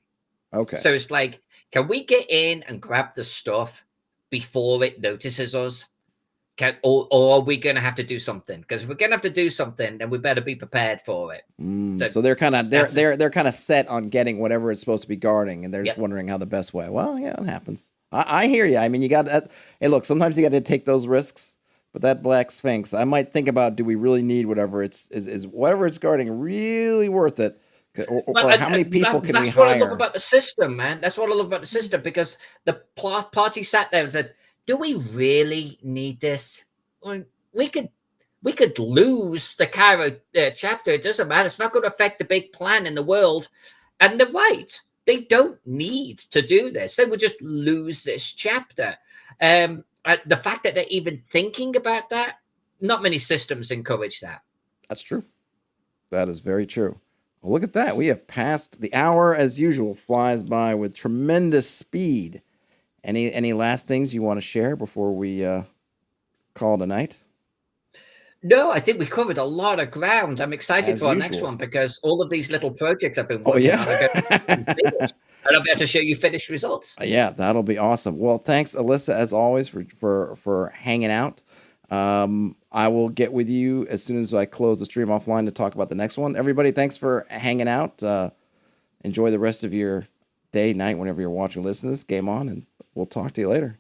Okay. So it's like, can we get in and grab the stuff before it notices us? Or are we going to have to do something? Because if we're going to have to do something, then we better be prepared for it. So they're kind of they're kind of set on getting whatever it's supposed to be guarding, and they're just wondering how the best way. Well, yeah, it happens. I hear you. I mean, you got that. Hey, look, sometimes you got to take those risks. But that Black Sphinx, I might think about: do we really need whatever is whatever it's guarding really worth it? Or how many people can we hire? That's what I love about the system, man. That's what I love about the system, because the party sat there and said, "Do we really need this? We could lose the Cairo chapter. It doesn't matter. It's not going to affect the big plan in the world." And they're right. They don't need to do this. They would just lose this chapter. The fact that they're even thinking about that, not many systems encourage that. That's true. That is very true. Well, look at that. We have passed the hour, as usual, flies by with tremendous speed. Any last things you want to share before we call it a night? No, I think we covered a lot of ground. I'm excited for our next one, because all of these little projects I've been working on are going to be finished, and I'll be able to show you finished results. Yeah, that'll be awesome. Well, thanks, Alyssa, as always, for hanging out. I will get with you as soon as I close the stream offline to talk about the next one. Everybody, thanks for hanging out. Enjoy the rest of your day, night, whenever you're watching or listening to this. Game on, and we'll talk to you later.